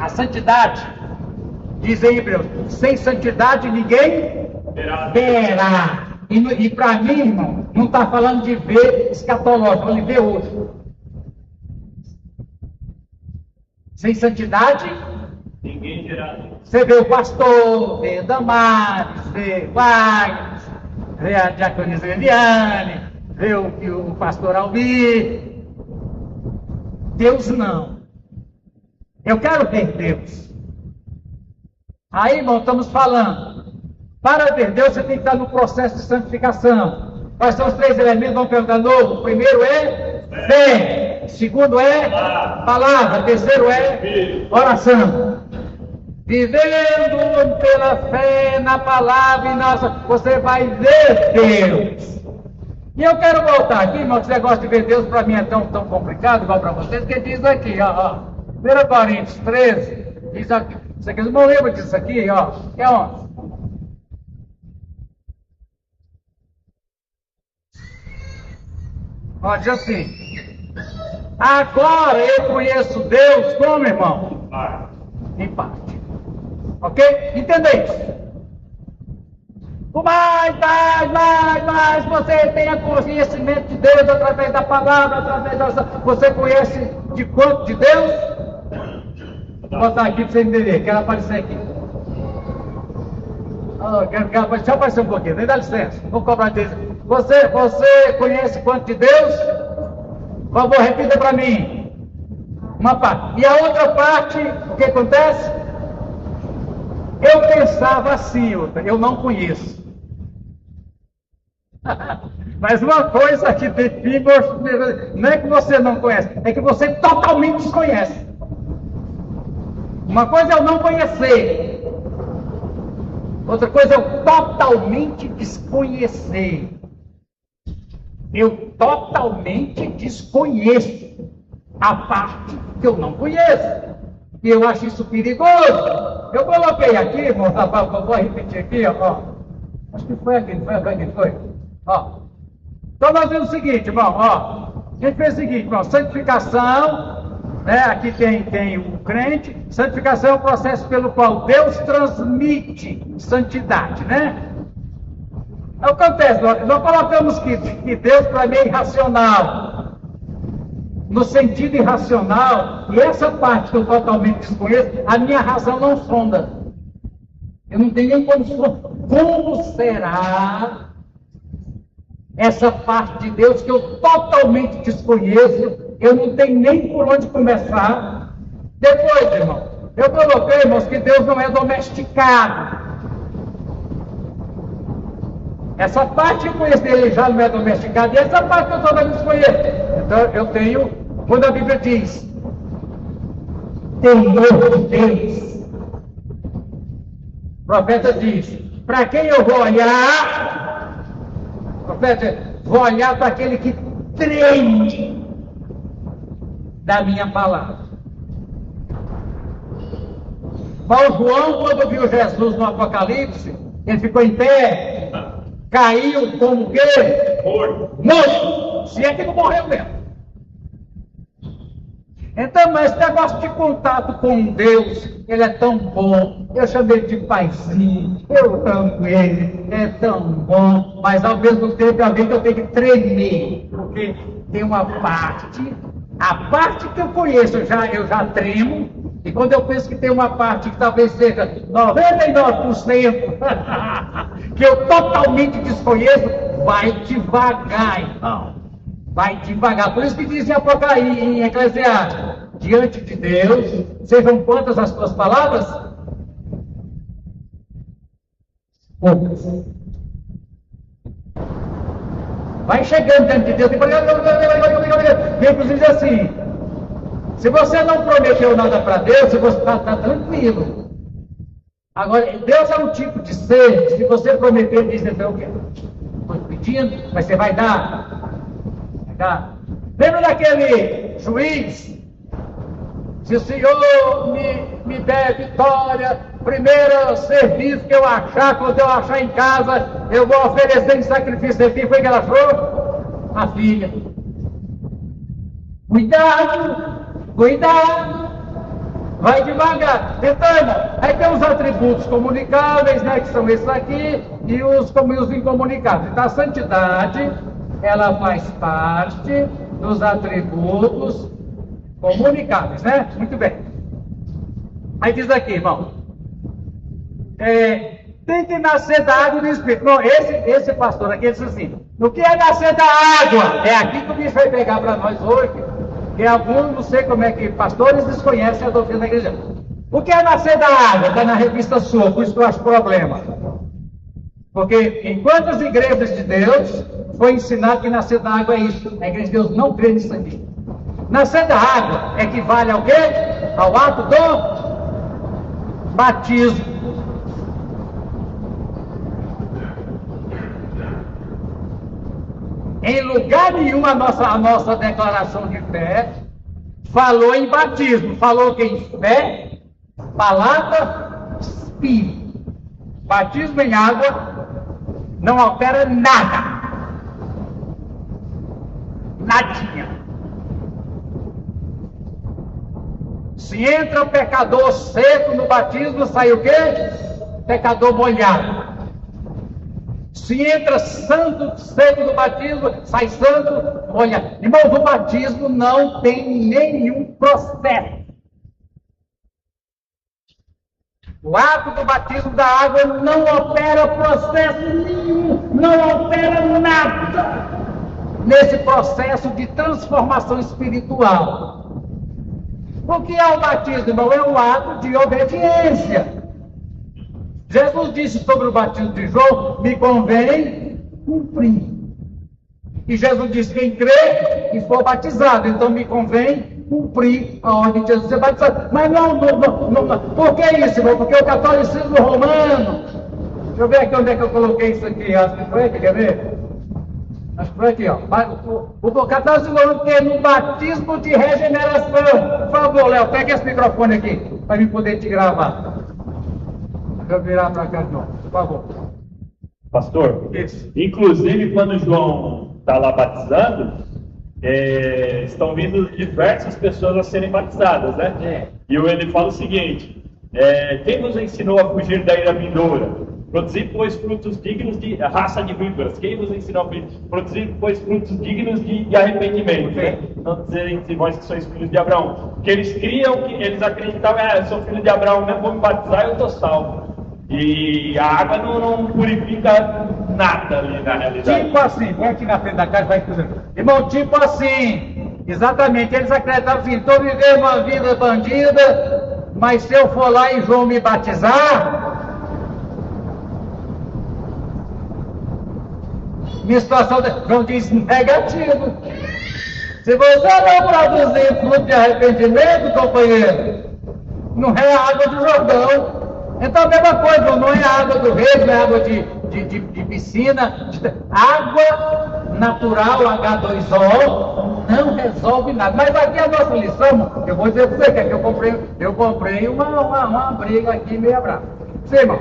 A santidade, diz em Hebreus, sem santidade ninguém verá. E para mim, irmão, não está falando de ver escatológico, falando de ver hoje. Sem santidade, ninguém verá. Você vê o pastor, vê Damares, vê Wagner, vê a diaconisa Eliane, vê o pastor Almir. Deus não. Eu quero ver Deus. Aí, irmão, estamos falando. Para ver Deus, você tem que estar no processo de santificação. Quais são os 3 elementos? Vamos perguntar de novo. O primeiro é fé. O segundo é palavra. O terceiro é oração. Vivendo pela fé na palavra e nossa, você vai ver Deus. E eu quero voltar aqui, irmão, que você gosta de ver Deus, para mim é tão complicado, igual para vocês, que diz aqui, ó. 1 Coríntios 13, diz aqui, isso aqui, não lembra disso aqui, ó, que é onde? Ó, diz assim, agora eu conheço Deus como, irmão? Em parte. Ok? Entendeu isso? Mais, você tem conhecimento de Deus através da palavra, através da... Você conhece de quanto de Deus? Vou botar aqui para você entender, quero aparecer aqui. Deixa eu aparecer um pouquinho, nem dá licença, vou cobrar dele. Você conhece quanto de Deus? Por favor, repita para mim. Uma parte. E a outra parte, o que acontece? Eu pensava assim, eu não conheço. Mas uma coisa que não é que você não conhece, é que você totalmente desconhece. Uma coisa é eu não conhecer. Outra coisa é eu totalmente desconhecer. Eu totalmente desconheço a parte que eu não conheço. E eu acho isso perigoso. Eu coloquei aqui, irmão, vou repetir aqui, ó. Acho que foi aqui, foi. Ó. Então nós vimos o seguinte, irmão, ó. A gente fez o seguinte, irmão, santificação, né? Aqui tem o crente. Santificação é o processo pelo qual Deus transmite santidade, né? Acontece, nós colocamos que Deus para mim é irracional. No sentido irracional, e essa parte que eu totalmente desconheço, a minha razão não sonda. Eu não tenho nem como será essa parte de Deus que eu totalmente desconheço, eu não tenho nem por onde começar. Depois, irmão, eu coloquei, irmãos, que Deus não é domesticado. Essa parte eu conheço dele já não é domesticada, e essa parte eu totalmente desconheço. Então eu tenho, quando a Bíblia diz, temor de Deus, o profeta diz, para quem eu vou olhar? O profeta, vou olhar para aquele que treme da minha palavra. Mas João, quando viu Jesus no Apocalipse, ele ficou em pé, caiu como o quê? Morto. Se é que não morreu mesmo. Então, mas esse negócio de contato com Deus, ele é tão bom. Eu chamo ele de paizinho, eu amo ele, é tão bom. Mas ao mesmo tempo, às vezes eu tenho que tremer, porque tem uma parte, a parte que eu conheço, eu já tremo. E quando eu penso que tem uma parte que talvez seja 99%, que eu totalmente desconheço, vai devagar, irmão. Vai devagar. Por isso que diz em Apocalipse, em Eclesiastes, diante de Deus, sejam quantas as tuas palavras? Poucas. Vai chegando diante de Deus, inclusive assim, se você não prometeu nada para Deus, você está tranquilo. Agora, Deus é um tipo de ser, se você prometer, diz, então, o quê? Estou pedindo, mas você vai dar. Lembra daquele juiz? Se o Senhor me der vitória, primeiro serviço que eu achar, quando eu achar em casa, eu vou oferecer em sacrifício aqui. Foi que ela achou? A filha. Cuidado, vai devagar. Então, irmão, aí tem os atributos comunicáveis, né, que são esses aqui, e os incomunicáveis. Então, a santidade, ela faz parte dos atributos comunicáveis, né? Muito bem. Aí diz aqui, irmão, tem que nascer da água e do Espírito. Bom, esse pastor aqui disse assim, o que é nascer da água? É aqui que o bicho vai pegar para nós hoje, que alguns, não sei como é que, pastores desconhecem a doutrina da igreja. O que é nascer da água? Está na revista sua, por isso que eu acho problema. Porque em quantas igrejas de Deus foi ensinado que nascer da água é isso? A igreja de Deus não crê nisso aqui. Nascer da água equivale ao quê? Ao ato do batismo. Em lugar nenhum a nossa declaração de fé falou em batismo. Falou que em fé, palavra, espírito. Batismo em água não altera nada. Nadinha. Se entra o pecador seco no batismo, sai o quê? Pecador molhado. Se entra santo seco no batismo, sai santo molhado. Irmãos, o batismo não tem nenhum processo. O ato do batismo da água não opera processo nenhum, não opera nada nesse processo de transformação espiritual. O que é o batismo, irmão? É um ato de obediência. Jesus disse sobre o batismo de João, me convém cumprir. E Jesus disse, quem crê e for batizado, então me convém cumprir a ordem de Jesus ser batizado. Mas não. Por que isso, irmão? Porque o catolicismo romano. Deixa eu ver aqui onde é que eu coloquei isso aqui. Acho que foi aqui, quer ver? Acho que foi aqui, ó. O catolicismo romano tem no batismo de regeneração. Por favor, Léo, pega esse microfone aqui, para eu poder te gravar. Deixa eu virar para cá de novo, por favor. Pastor, Isso. Inclusive quando João está lá batizando, estão vindo diversas pessoas a serem batizadas, né? E ele fala o seguinte: quem nos ensinou a fugir da ira vindoura? Produzir, pois, frutos dignos de raça de víboras. Quem nos ensinou a produzir, pois, frutos dignos de arrependimento? Né? Não dizer entre vós que sois filhos de Abraão. Porque eles criam, que eles acreditavam, eu sou filho de Abraão mesmo, vou me batizar e eu estou salvo. E a água não purifica nada ali na realidade. Tipo assim, vem aqui na frente da casa, vai cruzando. Irmão, tipo assim, exatamente, eles acreditavam assim, estou vivendo uma vida bandida, mas se eu for lá e João me batizar, minha situação, João diz negativo. Se você não produzir fruto de arrependimento, companheiro, não é a água do Jordão. Então a mesma coisa, não é a água do rio, não é água de piscina. Água natural, H2O, não resolve nada. Mas aqui a nossa lição, eu vou dizer para você, que eu comprei uma briga aqui meio brava. Sim, irmão.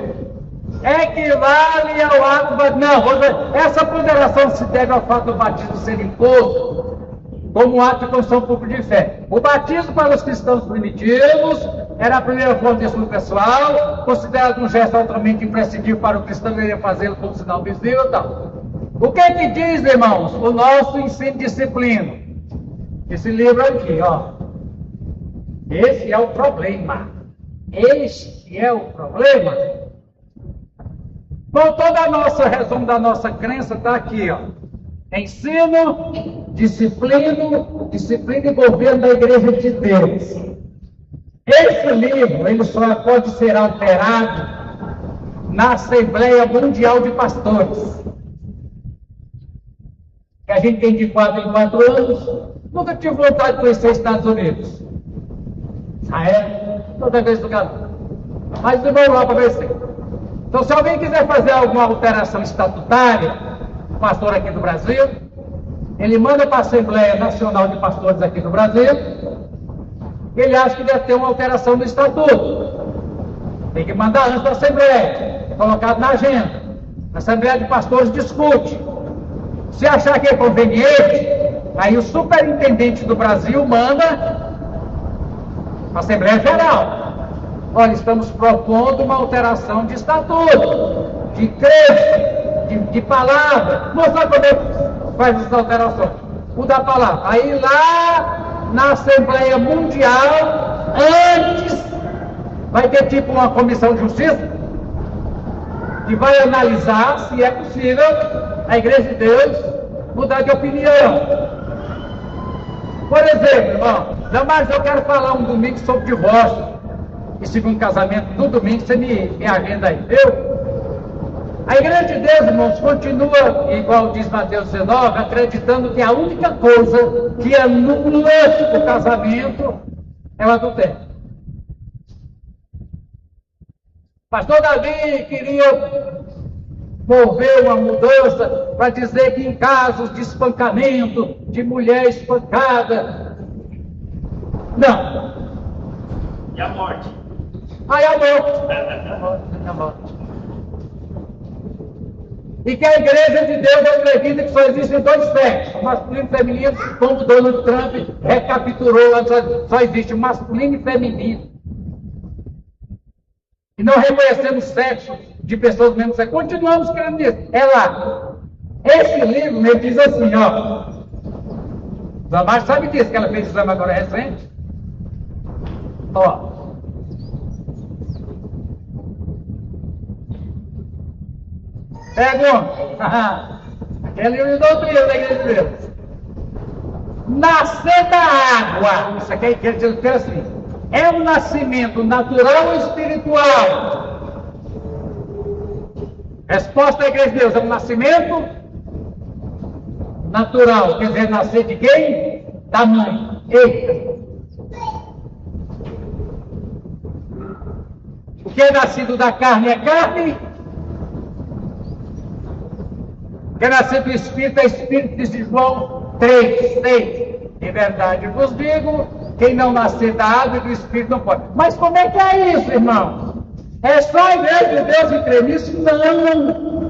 Equivale ao ato do não, essa ponderação se deve ao fato do batismo ser imposto como um ato de confissão pública de fé. O batismo para os cristãos primitivos era a primeira forma de estudo pessoal, considerado um gesto altamente imprescindível para o cristão, ele ia fazê-lo como sinal visível e tal. O que é que diz, irmãos, o nosso ensino de disciplina? Esse livro aqui, ó. Esse é o problema. Este é o problema. Bom, toda a nossa resumo da nossa crença está aqui, ó. Ensino, disciplina e governo da Igreja de Deus. Esse livro, ele só pode ser alterado na Assembleia Mundial de Pastores. Que a gente tem de 4 em 4 anos. Nunca tive vontade de conhecer os Estados Unidos. Israel, toda vez do caso. Mas eu vou lá para ver. Então, se alguém quiser fazer alguma alteração estatutária, pastor aqui do Brasil, ele manda para a Assembleia Nacional de Pastores aqui do Brasil, ele acha que deve ter uma alteração do estatuto. Tem que mandar antes da Assembleia, colocado na agenda. A Assembleia de Pastores discute. Se achar que é conveniente, aí o superintendente do Brasil manda para a Assembleia Geral. Olha, estamos propondo uma alteração de estatuto, de credo, de palavra. Não sabe como é que faz essa alteração? O da palavra. Aí lá na Assembleia Mundial, antes, vai ter tipo uma comissão de justiça que vai analisar se é possível a Igreja de Deus mudar de opinião. Por exemplo, irmão, jamais eu quero falar um domingo sobre divórcio. E segundo casamento, no domingo, você me agenda aí, viu? A Igreja de Deus, irmãos, continua, igual diz Mateus 19, acreditando que a única coisa que anula o casamento é o adultério. Pastor Davi queria mover uma mudança para dizer que em casos de espancamento, de mulher espancada, não. E a morte? Aí a morte. E que a Igreja de Deus acredita que só existem 2 sexos, masculino e feminino, como Donald Trump recapitulou antes, só existe masculino e feminino. E não reconhecemos sexo de pessoas do mesmo sexo. Continuamos crendo nisso. É lá. Esse livro me diz assim, ó. Zamar sabe disso, que ela fez exame agora recente. Ó. Pega um. Aquele livro de doutrina da Igreja de Deus. Nascer da água. Isso aqui é quer dizer assim. É um nascimento natural ou espiritual? Resposta da Igreja de Deus: é um nascimento natural. Quer dizer, nascer de quem? Da mãe. Eita! que é nascido da carne é carne, que é nascido do Espírito é Espírito, diz João 3:6. Em verdade vos digo, quem não nascer da água e do Espírito não pode. Mas como é que é isso, irmão? É só a igreja de Deus e crer nisso? Não.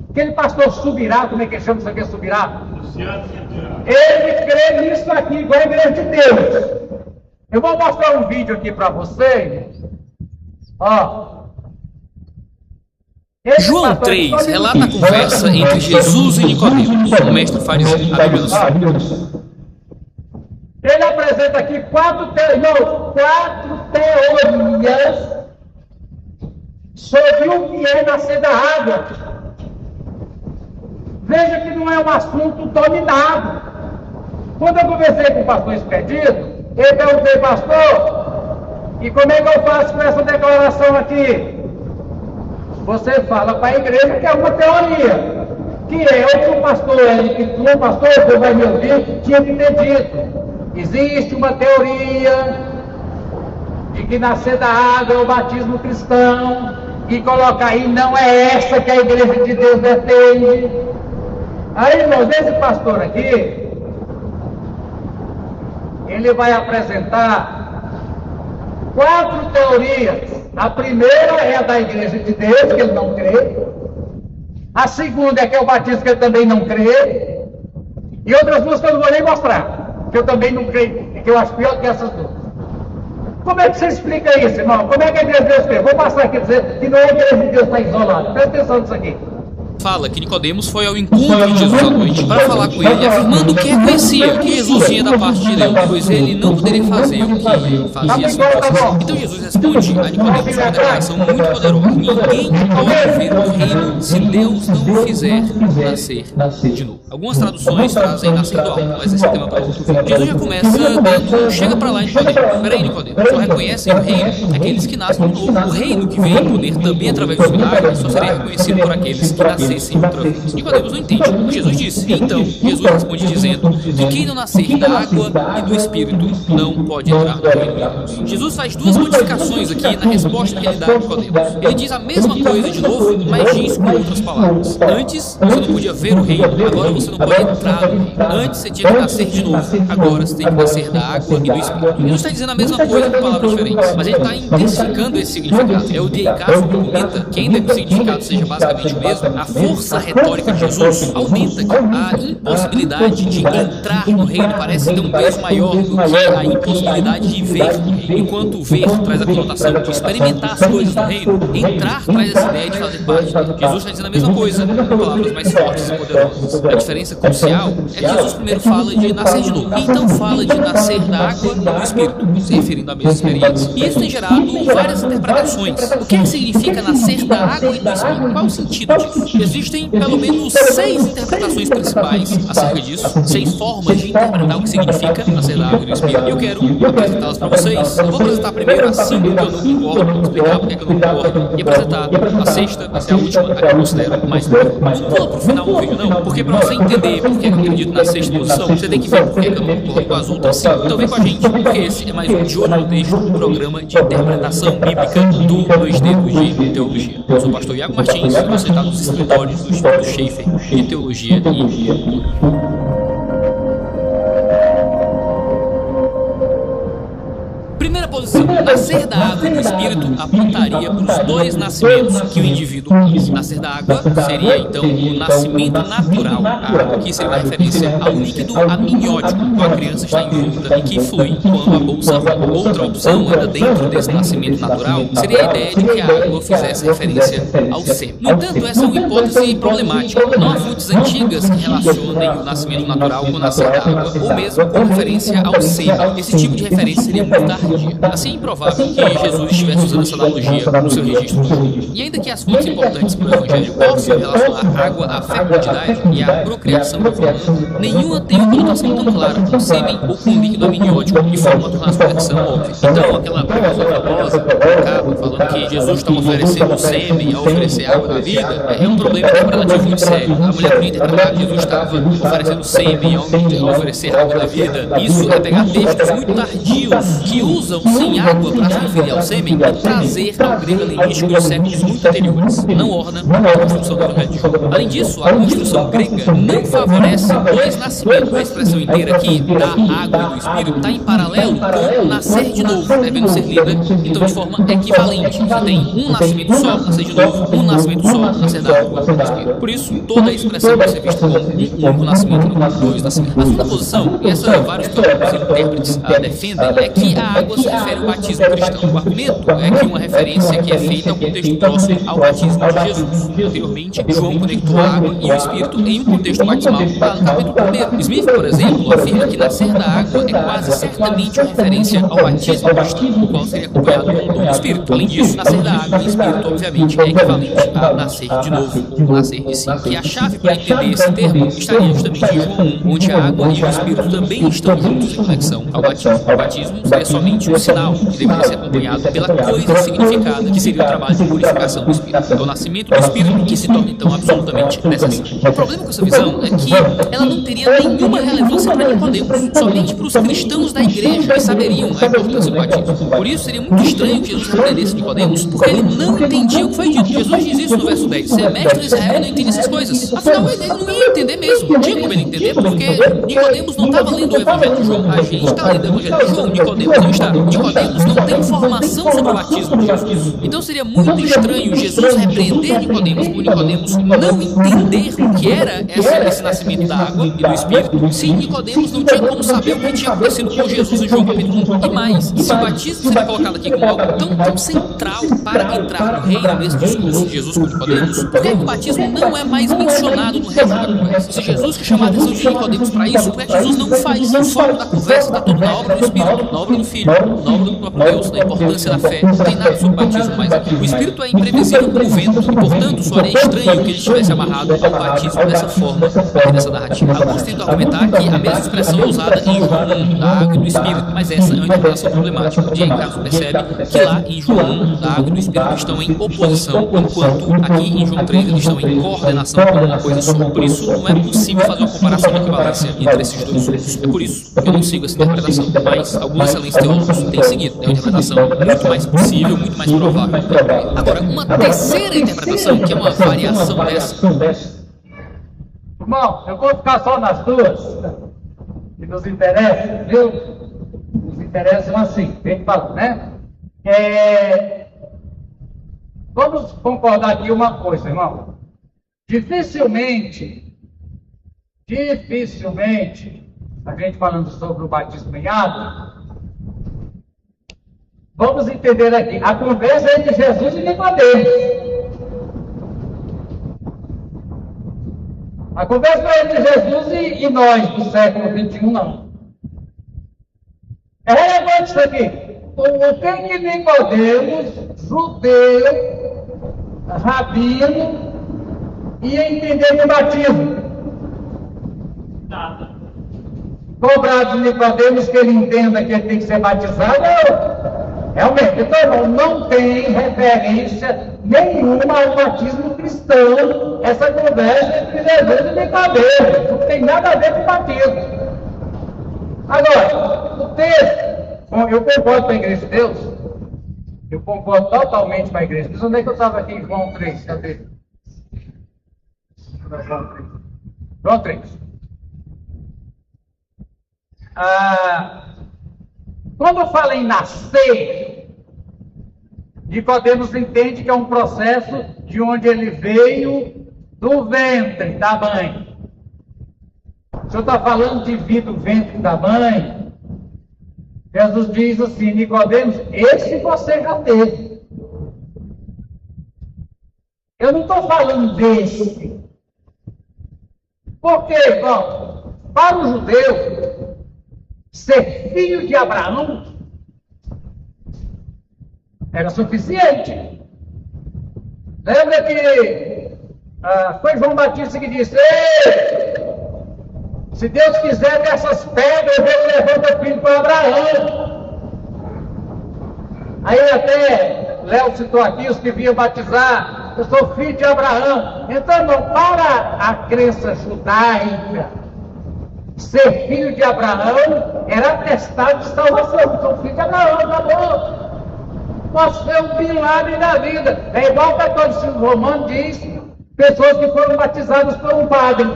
Aquele pastor Subirá, como é que chama isso aqui, Subirá? Ele crê nisso aqui, igual a igreja de Deus. Eu vou mostrar um vídeo aqui para vocês. Ó. João 3 relata a conversa entre Jesus e Nicodemos, o mestre fariseu. A Bíblia nos fala. Ele apresenta aqui quatro teorias sobre o que é nascer da água. Veja que não é um assunto dominado. Quando eu conversei com o pastor Expedito, ele perguntou, pastor, e como é que eu faço com essa declaração aqui? Você fala para a igreja que é uma teoria, que é o que o pastor que vai me ouvir, tinha que ter dito. Existe uma teoria de que nascer da água é o batismo cristão, e colocar aí não é essa que a igreja de Deus defende. Aí, irmãos, esse pastor aqui, ele vai apresentar 4 teorias. A primeira é a da igreja de Deus, que ele não crê. A segunda é que é o batismo, que ele também não crê. E outras duas que eu não vou nem mostrar, que eu também não creio, e que eu acho pior que essas duas. Como é que você explica isso, irmão? Como é que a igreja de Deus crê? Vou passar aqui e dizer que não é a igreja de Deus que está isolada. Presta atenção nisso aqui. Fala que Nicodemos foi ao encontro de Jesus à noite para falar com ele, afirmando que reconhecia que Jesus vinha da parte de Deus, pois ele não poderia fazer o que fazia sem Deus. Então Jesus responde a Nicodemos uma declaração muito poderosa: ninguém pode ver o reino se Deus não o fizer nascer de novo. Algumas traduções trazem nascer do alto, mas esse é tema para outro vídeo. Jesus já começa dando, chega para lá, Nicodemos. Peraí, Nicodemos, só reconhecem o reino aqueles que nascem de novo. O reino que vem em poder também através dos milagres só seria reconhecido por aqueles que nascem outra vez. Nicodemos não entende o que Jesus disse. Então, Jesus responde dizendo que quem não nascer da água e do Espírito não pode entrar no reino de Deus. Jesus faz 2 modificações aqui na resposta que ele dá a Nicodemos. Ele diz a mesma coisa de novo, mas diz com outras palavras. Antes, você não podia ver o reino, agora você não pode entrar no reino. Antes, você tinha que nascer de novo, agora você tem que nascer da água e do Espírito. Jesus está dizendo a mesma coisa com palavras diferentes, mas ele está intensificando esse significado. É o Diecaso que comenta que, ainda que o significado seja basicamente o mesmo, a força retórica de Jesus aumenta a impossibilidade de entrar no reino, parece ter um peso maior do que a impossibilidade de ver no reino. Enquanto ver traz a conotação de experimentar as coisas do reino, entrar traz essa ideia de fazer parte. Jesus está dizendo a mesma coisa, com palavras mais fortes e poderosas. A diferença crucial é que Jesus primeiro fala de nascer de novo, e então fala de nascer da água e do Espírito, se referindo à mesma experiência. E isso tem gerado várias interpretações. O que significa nascer da água e do Espírito? Qual o sentido disso? Existem pelo menos 6 interpretações principais acerca disso, 6 formas de interpretar o que significa nascer da água e do Espírito. E eu quero apresentá-las para vocês. Eu vou apresentar primeiro a 5 que eu não concordo, explicar porque é que eu não concordo, e apresentar a sexta, até a última, a que eu considero mais boa. Não pula pro final do vídeo não, porque para você entender porque eu acredito na sexta posição, você tem que ver porque eu não concordo com as outras 5. Então vem com a gente, porque esse é mais um De Olho no Texto, um programa de interpretação bíblica do 2 Dedos de Teologia. Eu sou o pastor Iago Martins e você está nos escritórios do Instituto Schaefer de Teologia e primeira posição, nascer da água e do Espírito apontaria para os 2 nascimentos que o indivíduo conhece. Nascer da água seria então o nascimento natural. A água aqui seria uma referência ao líquido amniótico que a criança está envolta e que flui quando a bolsa rola. Outra opção, ainda dentro desse nascimento natural, seria a ideia de que a água fizesse referência ao sêmen. No entanto, essa é uma hipótese problemática. Não há fontes antigas que relacionem o nascimento natural com o nascer da água, ou mesmo com referência ao sêmen. Esse tipo de referência seria muito tardia. Assim é improvável que Jesus estivesse usando essa analogia no seu registro. E ainda que as fontes importantes para o Evangelho possam relacionar água à fecundidade e à procriação do humano, nenhuma tem uma conotação tão clara com sêmen ou com líquido amniótico, de forma a tornar a conexão óbvia. Então, aquela pregação famosa, falando que Jesus está oferecendo sêmen ao oferecer água da vida, é um problema interpretativo muito sério. A mulher podia interpretar que Jesus estava oferecendo sêmen ao oferecer água da vida. Isso é pegar textos muito tardios que usam sim água língua para se referir ao sêmen é trazer ao grego helenístico de séculos muito anteriores. Não orna a construção do Evangelho de João. Além disso, a construção grega não favorece dois nascimentos. A expressão inteira aqui, da água e do Espírito, está em paralelo com nascer de novo, devendo ser lida, então, de forma equivalente. Você tem um nascimento só, nascer de novo, um nascimento só, nascer da água e do Espírito. Por isso, toda a expressão vai ser vista como um único nascimento, não dois nascimentos. A segunda posição, e essa vários teólogos e intérpretes defendem, é que a água se refere ao batismo cristão. O argumento é que uma referência que é feita ao contexto próximo ao batismo de Jesus. Anteriormente, João conectou a água e o Espírito em um contexto batismal lá no capítulo 1. Smith, por exemplo, afirma que nascer da água é quase certamente uma referência ao batismo cristão, o qual seria acompanhado pelo dom do Espírito. Além disso, nascer da água e Espírito, obviamente, é equivalente a nascer de novo ou nascer de si. E a chave para entender esse termo estaria justamente em João 1, onde a água e o Espírito também estão juntos em conexão ao batismo. O batismo seria somente um sinal que deveria ser acompanhado pela coisa significada, que seria o trabalho de purificação do Espírito. É o nascimento do Espírito que se torna, então, absolutamente necessário. O problema com essa visão é que ela não teria nenhuma relevância para Nicodemos, somente para os cristãos da igreja que saberiam a importância do batismo. Por isso, seria muito estranho que Jesus repreendesse Nicodemos, porque ele não entendia o que foi dito. Jesus diz isso no verso 10. Você é mestre de Israel e não entende essas coisas. Afinal, ele não ia entender mesmo. Não tinha como ele entender, porque Nicodemos não estava lendo o Evangelho de João. A gente está lendo o Evangelho de João, Nicodemos não está. Nicodemos não tem informação sobre o batismo de Jesus. Então seria muito estranho Jesus repreender Nicodemos por Nicodemos não entender o que era esse nascimento da água e do Espírito. Se Nicodemos não tinha como saber o que tinha acontecido com Jesus em João capítulo 1. E mais, se o batismo seria colocado aqui como algo tão central para entrar no reino nesse discurso de Jesus com Nicodemos, por que o batismo não é mais mencionado no resto da conversa? Se Jesus quer chamar a atenção de Nicodemos para isso, por que Jesus não faz? O foco da conversa está todo na obra do Espírito, na obra do Filho, na obra do próprio Deus, na importância da fé. Não tem nada sobre batismo mais aqui. O Espírito é imprevisível como o vento e, portanto, soaria estranho que ele estivesse amarrado ao batismo dessa forma aqui nessa narrativa. Alguns tentam argumentar que a mesma expressão é usada em João 1, da água e do Espírito, mas essa é uma interpretação problemática. De aí, Carlos percebe que lá em João 1, da água e do Espírito estão em oposição, enquanto aqui em João 3 eles estão em coordenação como uma coisa só. Por isso, não é possível fazer uma comparação de equivalência entre esses dois grupos. É por isso que eu não sigo essa interpretação, mas alguns excelentes teólogos têm seguido. É uma interpretação muito mais possível, muito mais provável. Agora, uma terceira interpretação, que é uma variação dessa. Irmão, eu vou ficar só nas duas, que nos interessam, viu? Nos interessam assim, bem falando, né? Vamos concordar aqui uma coisa, irmão. Dificilmente, a gente falando sobre o batismo em água, vamos entender aqui, a conversa é entre Jesus e Nicodemos. A conversa não é entre Jesus e nós do século XXI, não. É relevante isso aqui. O que Nicodemos, judeu, rabino, ia entender do batismo? Nada. Cobrar de Nicodemos que ele entenda que ele tem que ser batizado, realmente. Então, não tem referência nenhuma ao batismo cristão, essa conversa entre Jesus e Nicodemos. Não tem nada a ver com o batismo. Agora, o texto, eu concordo com a Igreja de Deus, eu concordo totalmente com a Igreja de Deus. Onde é que eu estava aqui em João 3? Cadê? João 3. Quando eu falo em nascer, Nicodemos entende que é um processo de onde ele veio do ventre da mãe. O senhor está falando de vir do ventre da mãe? Jesus diz assim, Nicodemos, esse você já teve. Eu não estou falando desse. Por quê, irmão? Para o judeu, ser filho de Abraão era suficiente. Lembra que foi João Batista que disse, se Deus quiser dessas pedras, Deus levanta o filho para Abraão. Aí até Léo citou aqui os que vinham batizar, eu sou filho de Abraão. Então, irmão, para a crença judaica, ser filho de Abraão era atestado de salvação. Sou filho de Abraão, acabou. Posso ser um Bin Laden da vida. É igual o catolicismo romano diz, pessoas que foram batizadas por um padre.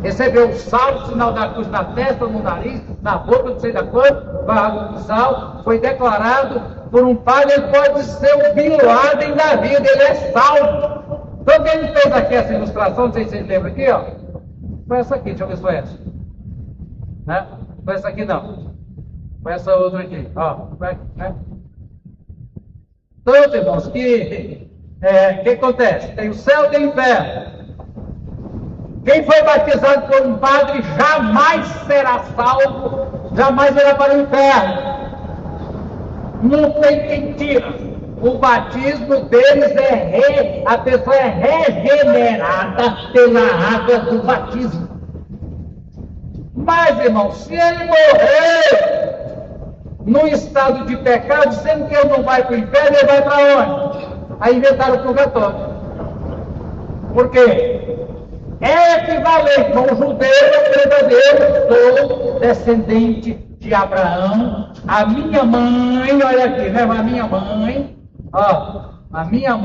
Recebeu o sal, o sinal da cruz na testa, no nariz, na boca, não sei da cor, barra do sal, foi declarado por um padre, ele pode ser o Bin Laden da vida, ele é salvo. Então quem fez aqui essa ilustração, não sei se vocês lembram aqui, ó. Foi essa aqui, deixa eu ver se foi essa. Né? Foi essa aqui não. Foi essa outra aqui, ó. Né? Então, irmãos, o que acontece? Tem o céu e tem o inferno. Quem foi batizado por um padre jamais será salvo, jamais irá para o inferno. Não tem quem tira. O batismo deles a pessoa é regenerada pela água do batismo. Mas, irmão, se ele morrer num estado de pecado, sendo que ele não vai para o inferno, ele vai para onde? Aí inventaram o purgatório. Por quê? É equivalente, com o judeu verdadeiro, sou descendente de Abraão, a minha mãe, olha aqui, né? A minha mãe, ó, a minha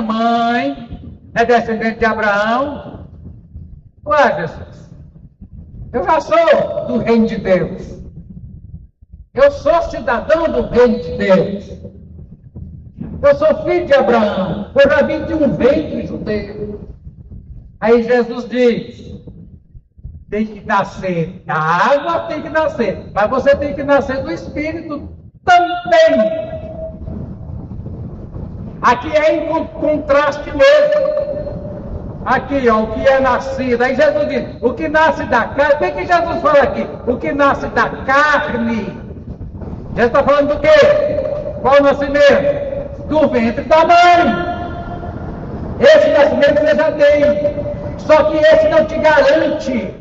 mãe é descendente de Abraão. Ué, Jesus, eu já sou do reino de Deus, eu sou cidadão do reino de Deus. Eu sou filho de Abraão, eu já vim de um ventre judeu. Aí Jesus diz, tem que nascer da água, tem que nascer, mas você tem que nascer do Espírito também. Aqui é em contraste mesmo. Aqui, ó, o que é nascido. Aí Jesus diz, o que nasce da carne, o que Jesus fala aqui? O que nasce da carne. Jesus está falando do quê? Qual o nascimento? Do ventre da mãe. Esse nascimento você já tem. Só que esse não te garante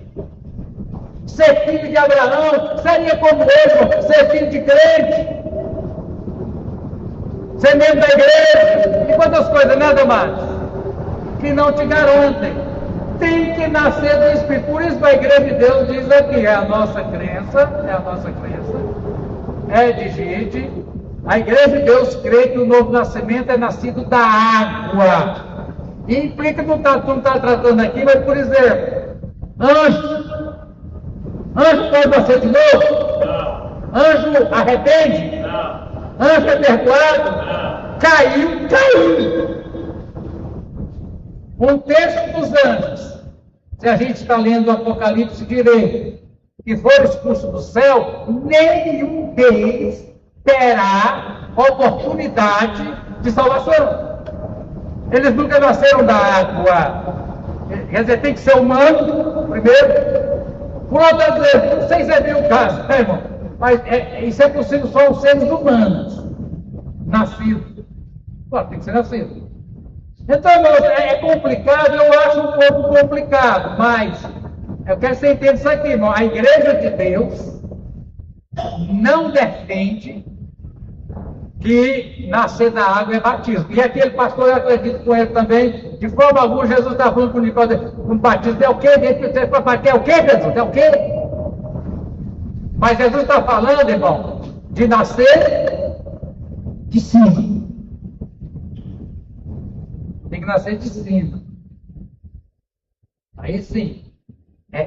ser filho de Abraão. Seria como eu, ser filho de crente, ser membro da igreja. E quantas coisas, né, Damares? Que não te garantem. Tem que nascer do Espírito. Por isso a igreja de Deus diz aqui, é a nossa crença, é de gente. A igreja de Deus crê que o novo nascimento é nascido da água. E implica, não está tratando aqui, mas, por exemplo, anjo pode nascer de novo? Não. Anjo arrepende? Não. Anjo é perdoado? Não. Caiu. Um terço dos anjos, se a gente está lendo o Apocalipse direito, que foram expulsos do céu, nenhum deles terá oportunidade de salvação. Eles nunca nasceram da água. Quer dizer, tem que ser humano primeiro. Por outro lado, não sei se é bem o caso, né, irmão? Mas isso é possível só os seres humanos nascidos. Claro, tem que ser nascido. Então, irmãos, é complicado, eu acho um pouco complicado, mas eu quero que você entenda isso aqui, irmão. A igreja de Deus não defende que nascer da água é batismo. E aquele pastor, eu acredito com ele também, de forma alguma, Jesus está falando com Nicodemo, um batismo é o quê? É o quê, Jesus? É o quê? Mas Jesus está falando, irmão, de nascer de cima. Tem que nascer de cima. Aí sim,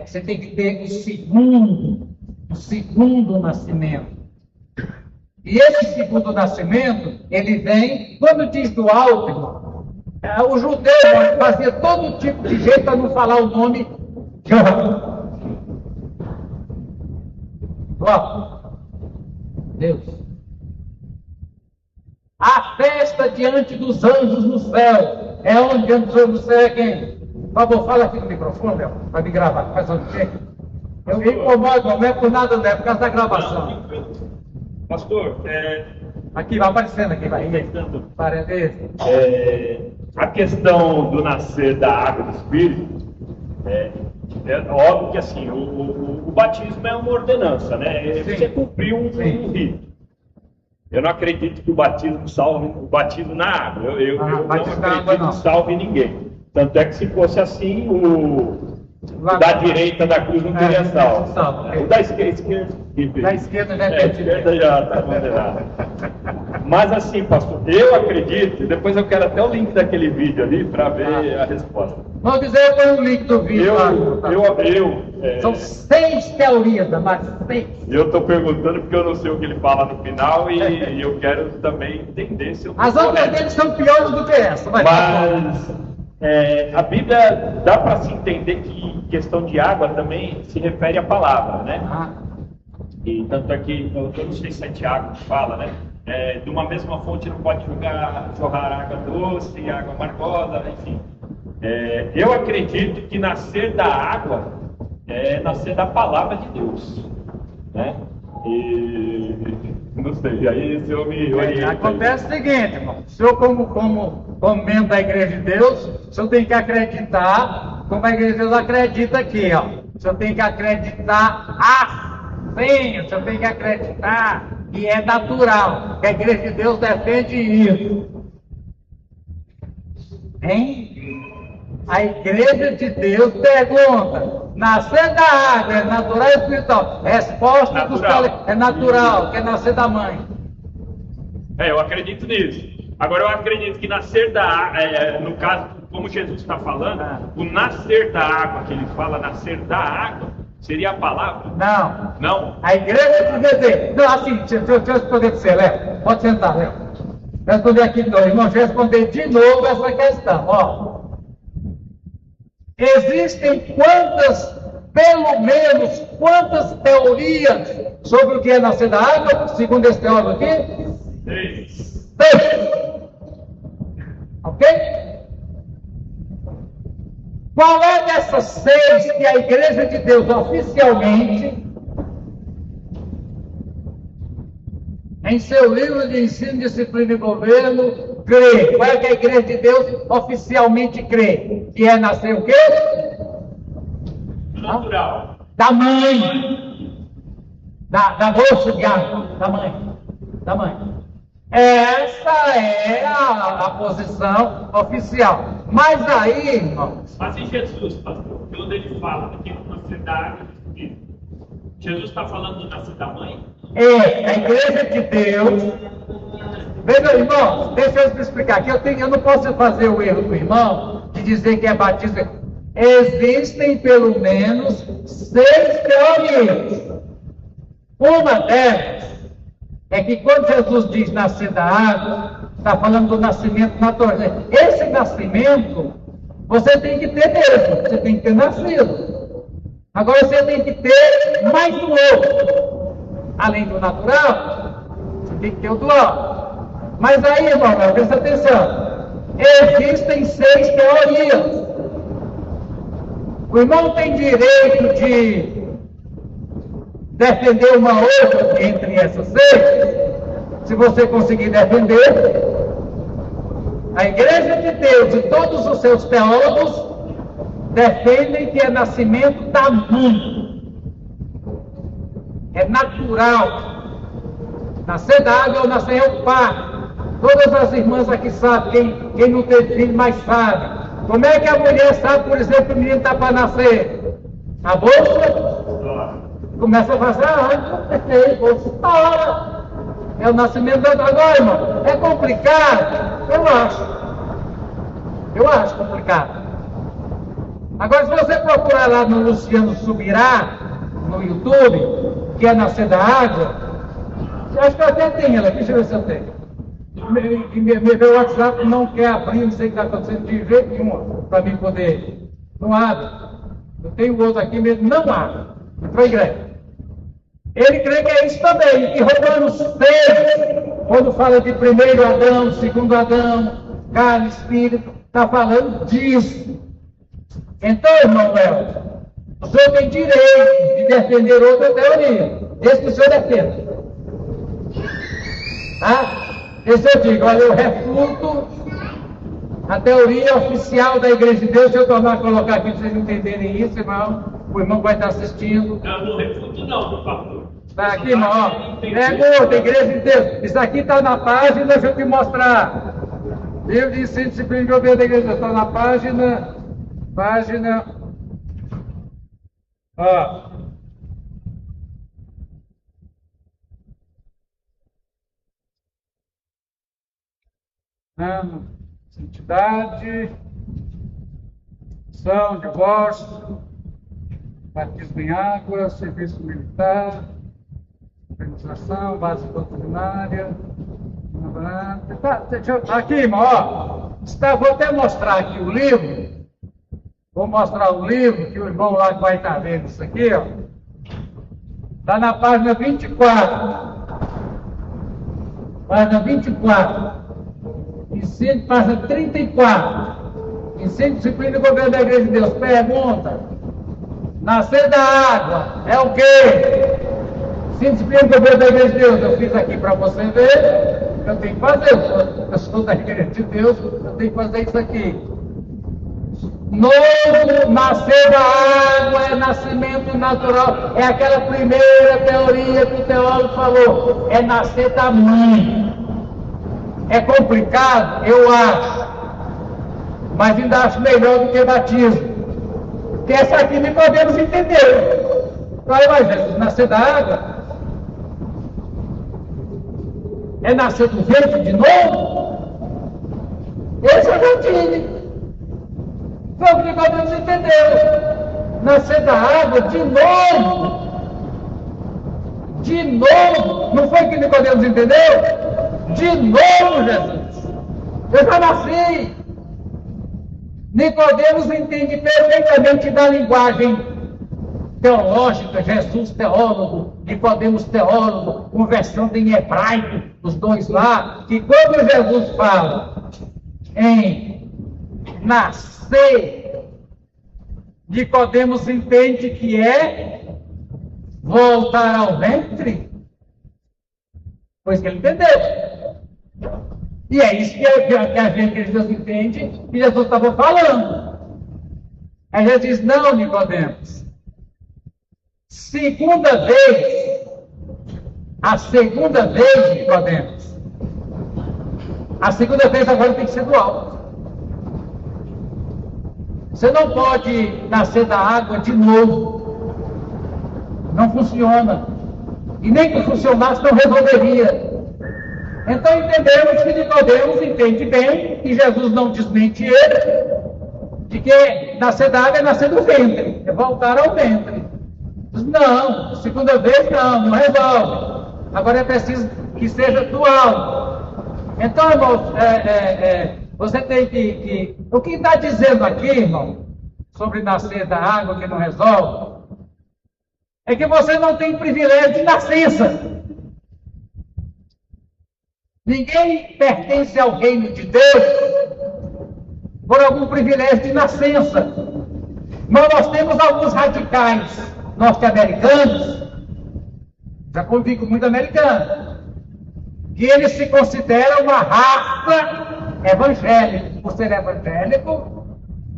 você tem que ter o segundo nascimento. E esse segundo nascimento, ele vem, quando diz do alto, irmão, o judeu fazia todo tipo de jeito para não falar o nome Jeová. Ó, Deus. A festa diante dos anjos no céu. É onde diante dos anjos no céu é quem? Por favor, fala aqui no microfone, Léo, para me gravar. Faz um cheque. Eu me incomodo, não é por nada, não é por causa da gravação. Pastor, aqui, vai aparecendo aqui, vai. A questão do nascer da água do Espírito, é óbvio que assim, o batismo é uma ordenança, né? Você cumpriu um rito. Eu não acredito que o batismo salve o batismo na água. Eu não acredito que salve ninguém. Tanto é que se fosse assim, o da direita da cruz não teria salvo. O da esquerda Da esquerda já é A esquerda já está condenada. Mas assim, pastor, eu acredito, depois eu quero até o link daquele vídeo ali para ver a resposta. Vamos dizer o link do vídeo. São 6 teorias, mas 6. Eu estou perguntando porque eu não sei o que ele fala no final e eu quero também entender se eu tô As outras correto. deles são piores do que essa. Mas a Bíblia dá para se entender que questão de água também se refere à palavra, né? E tanto é que eu não sei se é Tiago que fala, né? De uma mesma fonte não pode jorrar água doce, água amargosa, enfim. Eu acredito que nascer da água é nascer da palavra de Deus, né? E não sei, aí se eu me oriento. Acontece o seguinte, irmão. O senhor, como membro da Igreja de Deus, o senhor tem que acreditar, como a Igreja de Deus acredita aqui, ó. O senhor tem que acreditar assim, o senhor tem que acreditar que é natural, que a Igreja de Deus defende isso. Hein? A Igreja de Deus pergunta: nascer da água é natural ou espiritual? Resposta dos é natural, quer nascer da mãe. Eu acredito nisso. Agora eu acredito que nascer da água, no caso, como Jesus está falando, o nascer da água, que ele fala nascer da água, seria a palavra? Não. Não? A igreja te dizer. Não, assim, deixa eu responder para você, Léo. Pode sentar, Léo. Responder aqui, então, irmão, deixa eu responder de novo essa questão, ó. Existem pelo menos quantas teorias sobre o que é nascer da água, segundo esse teólogo aqui? 6. Ok? Qual é dessas 6 que a Igreja de Deus oficialmente, em seu livro de ensino, disciplina e governo, crê? Qual é que a Igreja de Deus oficialmente crê? Que é nascer o quê? Natural. Da mãe. Da moça de água. Da mãe. Essa é a posição oficial. Mas aí, irmãos. Mas em Jesus, pastor, quando ele fala que nascer da água, Jesus está falando do nascer da mãe? A Igreja de Deus. Veja, irmão, deixa eu te explicar aqui. Eu não posso fazer o erro do irmão de dizer que é batista. Existem pelo menos 6 teorias. Uma delas é que quando Jesus diz nascer da água, está falando do nascimento natural. Esse nascimento, você tem que ter mesmo, você tem que ter nascido. Agora você tem que ter mais um outro. Além do natural, você tem que ter o dual. Mas aí, irmão, presta atenção. Existem 6 teorias. O irmão tem direito de defender uma outra entre essas 6, se você conseguir defender. A Igreja de Deus e todos os seus teólogos defendem que é nascimento da mãe. É natural. Nascer da água ou nascer é o parto. Todas as irmãs aqui sabem, quem não teve filho mais sabe. Como é que a mulher sabe, por exemplo, que o menino está para nascer? A bolsa começa a vazar, bolsa estoura. É o nascimento da agora, irmão. É complicado? Eu acho complicado. Agora, se você procurar lá no Luciano Subirá, no YouTube, que é nascer da água, eu acho que eu até tenho ela aqui, deixa eu ver se eu tenho. Meu WhatsApp não quer abrir, não sei o que está acontecendo de jeito nenhum, para mim poder. Não abre. Eu tenho o outro aqui mesmo, não abre. Entrou em greve. Ele crê que é isso também. E Romanos 6, quando fala de primeiro Adão, segundo Adão, carne, espírito, está falando disso. Então, irmão Léo, o senhor tem direito de defender outra teoria. Esse que o senhor defende. Tá? Esse eu digo, olha, eu refuto a teoria oficial da Igreja de Deus. Se eu colocar aqui para vocês entenderem isso, irmão, o irmão vai estar assistindo. Não refuto não, pastor. Está aqui, irmão, ó. É outra, Igreja de Deus. Isso aqui está na página, deixa eu te mostrar. Livro de ensino, disciplina e governo da Igreja de Deus. Está na página, ó. Ano, santidade, são, divórcio, batismo em água, serviço militar, organização, base doutrinária. Aqui, irmão, ó. Vou até mostrar aqui o livro. Vou mostrar o livro, que o irmão lá vai estar vendo isso aqui, ó. Está na página 24. Página 24. Ensino, página 34. Ensino, disciplina e governo da Igreja de Deus. Pergunta: nascer da água é o quê? Ensino, disciplina e governo da Igreja de Deus. Eu fiz aqui para você ver. Eu tenho que fazer. Eu sou da Igreja de Deus. Eu tenho que fazer isso aqui. Novo, nascer da água é nascimento natural. É aquela primeira teoria que o teólogo falou. É nascer da mãe. É complicado? Eu acho. Mas ainda acho melhor do que batismo. Porque essa aqui nem podemos entender. Mas Jesus, nascer da água é nascer do ventre de novo? Esse eu não tive. Foi o que podemos entender. Nascer da água de novo. De novo. Não foi o que Nicodemos entendeu? De novo, Jesus. Eu já nasci. Nicodemos entende perfeitamente da linguagem teológica. Jesus teólogo, Nicodemos teólogo, conversando em hebraico, os dois lá. Que quando Jesus fala em nascer, Nicodemos entende que é voltar ao ventre. Pois que ele entendeu. E é isso que a gente entende que Jesus estava falando. Aí Jesus diz: não, Nicodemos. Segunda vez. A segunda vez, Nicodemos. A segunda vez agora tem que ser do alto. Você não pode nascer da água de novo. Não funciona. E nem que funcionasse não resolveria. Então entendemos que Nicodemos entende bem, e Jesus não desmente ele, de que nascer da água é nascer do ventre, é voltar ao ventre. Diz: não, segunda vez não resolve. Agora é preciso que seja dual. Então, irmãos, você tem que... O que está dizendo aqui, irmão, sobre nascer da água que não resolve, é que você não tem privilégio de nascença. Ninguém pertence ao reino de Deus por algum privilégio de nascença. Mas nós temos alguns radicais norte-americanos, já convivi com muito americano, que eles se consideram uma raça evangélica, por ser evangélico,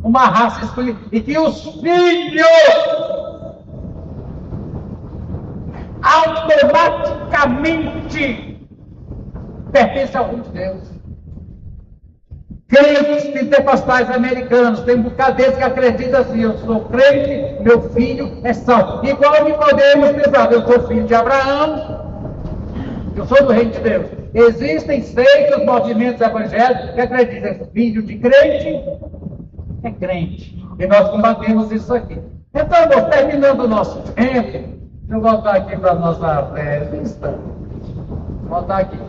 uma raça escolhida, e que os filhos automaticamente pertence ao reino de Deus. Crentes pentecostais americanos, tem um bocado deles que acreditam assim: eu sou crente, meu filho é salvo. Igual Nicodemos pensava: eu sou filho de Abraão, eu sou do reino de Deus. Existem seitas, movimentos evangélicos que acreditam que filho de crente é crente. E nós combatemos isso aqui. Então, irmãos, terminando o nosso tempo, deixa eu voltar aqui para a nossa revista. Voltar aqui.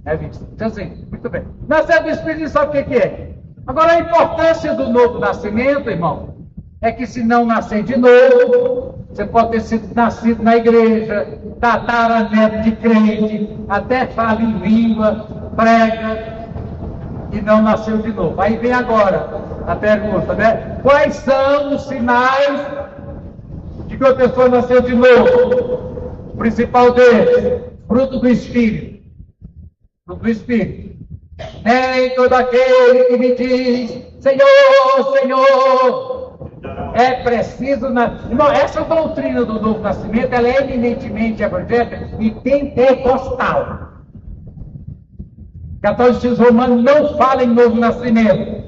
Revista. Então, assim, muito bem. Nascer do Espírito, sabe o que é? Agora, a importância do novo nascimento, irmão, é que se não nascer de novo, você pode ter sido nascido na igreja, tataraneto de crente, até fala em língua, prega, e não nasceu de novo. Aí vem agora a pergunta, né? Quais são os sinais de que a pessoa nasceu de novo? O principal deles, fruto do Espírito. Fruto do Espírito. Nem todo aquele que me diz: Senhor, Senhor, é preciso... Irmão, essa doutrina do novo nascimento, ela é eminentemente evangélica e pentecostal. O catolicismo romano não fala em novo nascimento.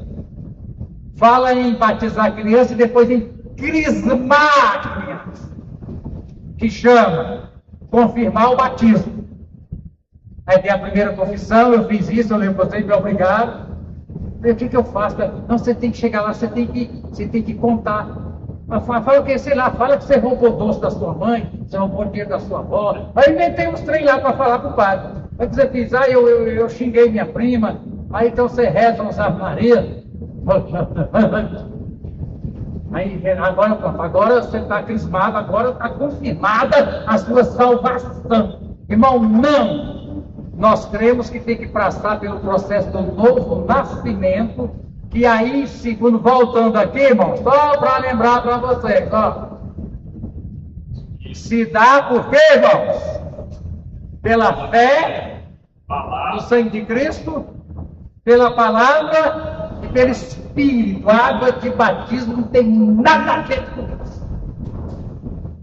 Fala em batizar a criança e depois em crismar a criança, que chama confirmar o batismo. Aí tem a primeira confissão, eu fiz isso, eu lembro vocês, me obrigaram. O que eu faço? Não, você tem que chegar lá, você tem que contar. Fala o que? Sei lá, fala que você roubou o doce da sua mãe, você roubou o dinheiro da sua avó. Aí inventei uns trem lá para falar pro padre. Aí você fiz, eu xinguei minha prima, aí então você reza uns Ave Maria. Aí agora pronto, agora você está crismado, agora está confirmada a sua salvação. Irmão, não! Nós cremos que tem que passar pelo processo do novo nascimento, que aí, segundo, voltando aqui, irmão, só para lembrar para vocês, ó, se dá por quê, irmãos? Pela fé no sangue de Cristo, pela palavra e pelo Espírito. A água de batismo não tem nada a ver com isso.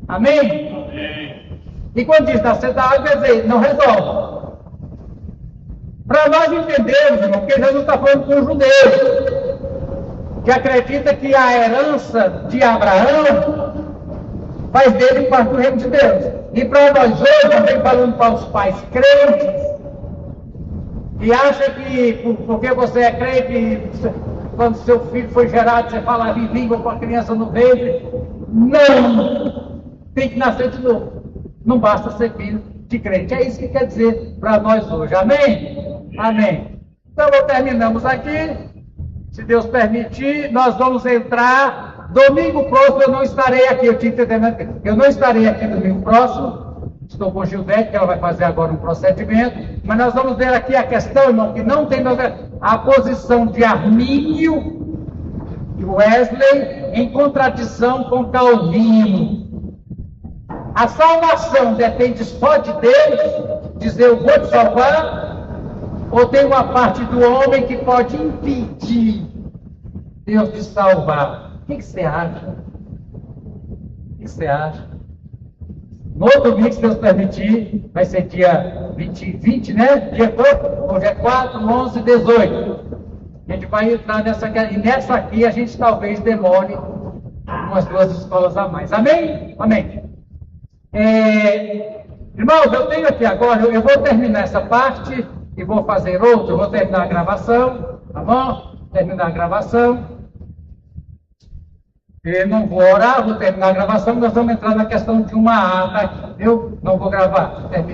Amém? Amém. E quando diz nascer da água, quer dizer, não resolve. Para nós entendermos, irmão, porque Jesus está falando com os judeus, que acredita que a herança de Abraão faz dele parte do reino de Deus. E para nós hoje, também falando para os pais crentes, que acha que porque você é crente, quando seu filho foi gerado, você falava em língua com a criança no ventre. Não! Tem que nascer de novo. Não basta ser filho de crente. É isso que quer dizer para nós hoje. Amém? Amém. Então, terminamos aqui. Se Deus permitir, nós vamos entrar. Domingo próximo eu não estarei aqui. Eu não estarei aqui domingo próximo. Estou com Gildete, que ela vai fazer agora um procedimento. Mas nós vamos ver aqui a questão, irmão, que não tem a posição de Armínio e Wesley em contradição com Calvino. A salvação depende só de Deus, dizer eu vou te salvar, ou tem uma parte do homem que pode impedir Deus de salvar? O que você acha? O que você acha? No outro domingo, se Deus permitir, vai ser dia 20, né? Dia quanto? Hoje é 4, 11, 18. A gente vai entrar nessa aqui, e nessa aqui a gente talvez demore umas 2 escolas a mais. Amém? Amém. Irmãos, eu tenho aqui agora, eu vou terminar essa parte e vou fazer outra, vou terminar a gravação, tá bom? Terminar a gravação. Eu não vou orar, vou terminar a gravação, nós vamos entrar na questão de uma ata aqui. Eu não vou gravar.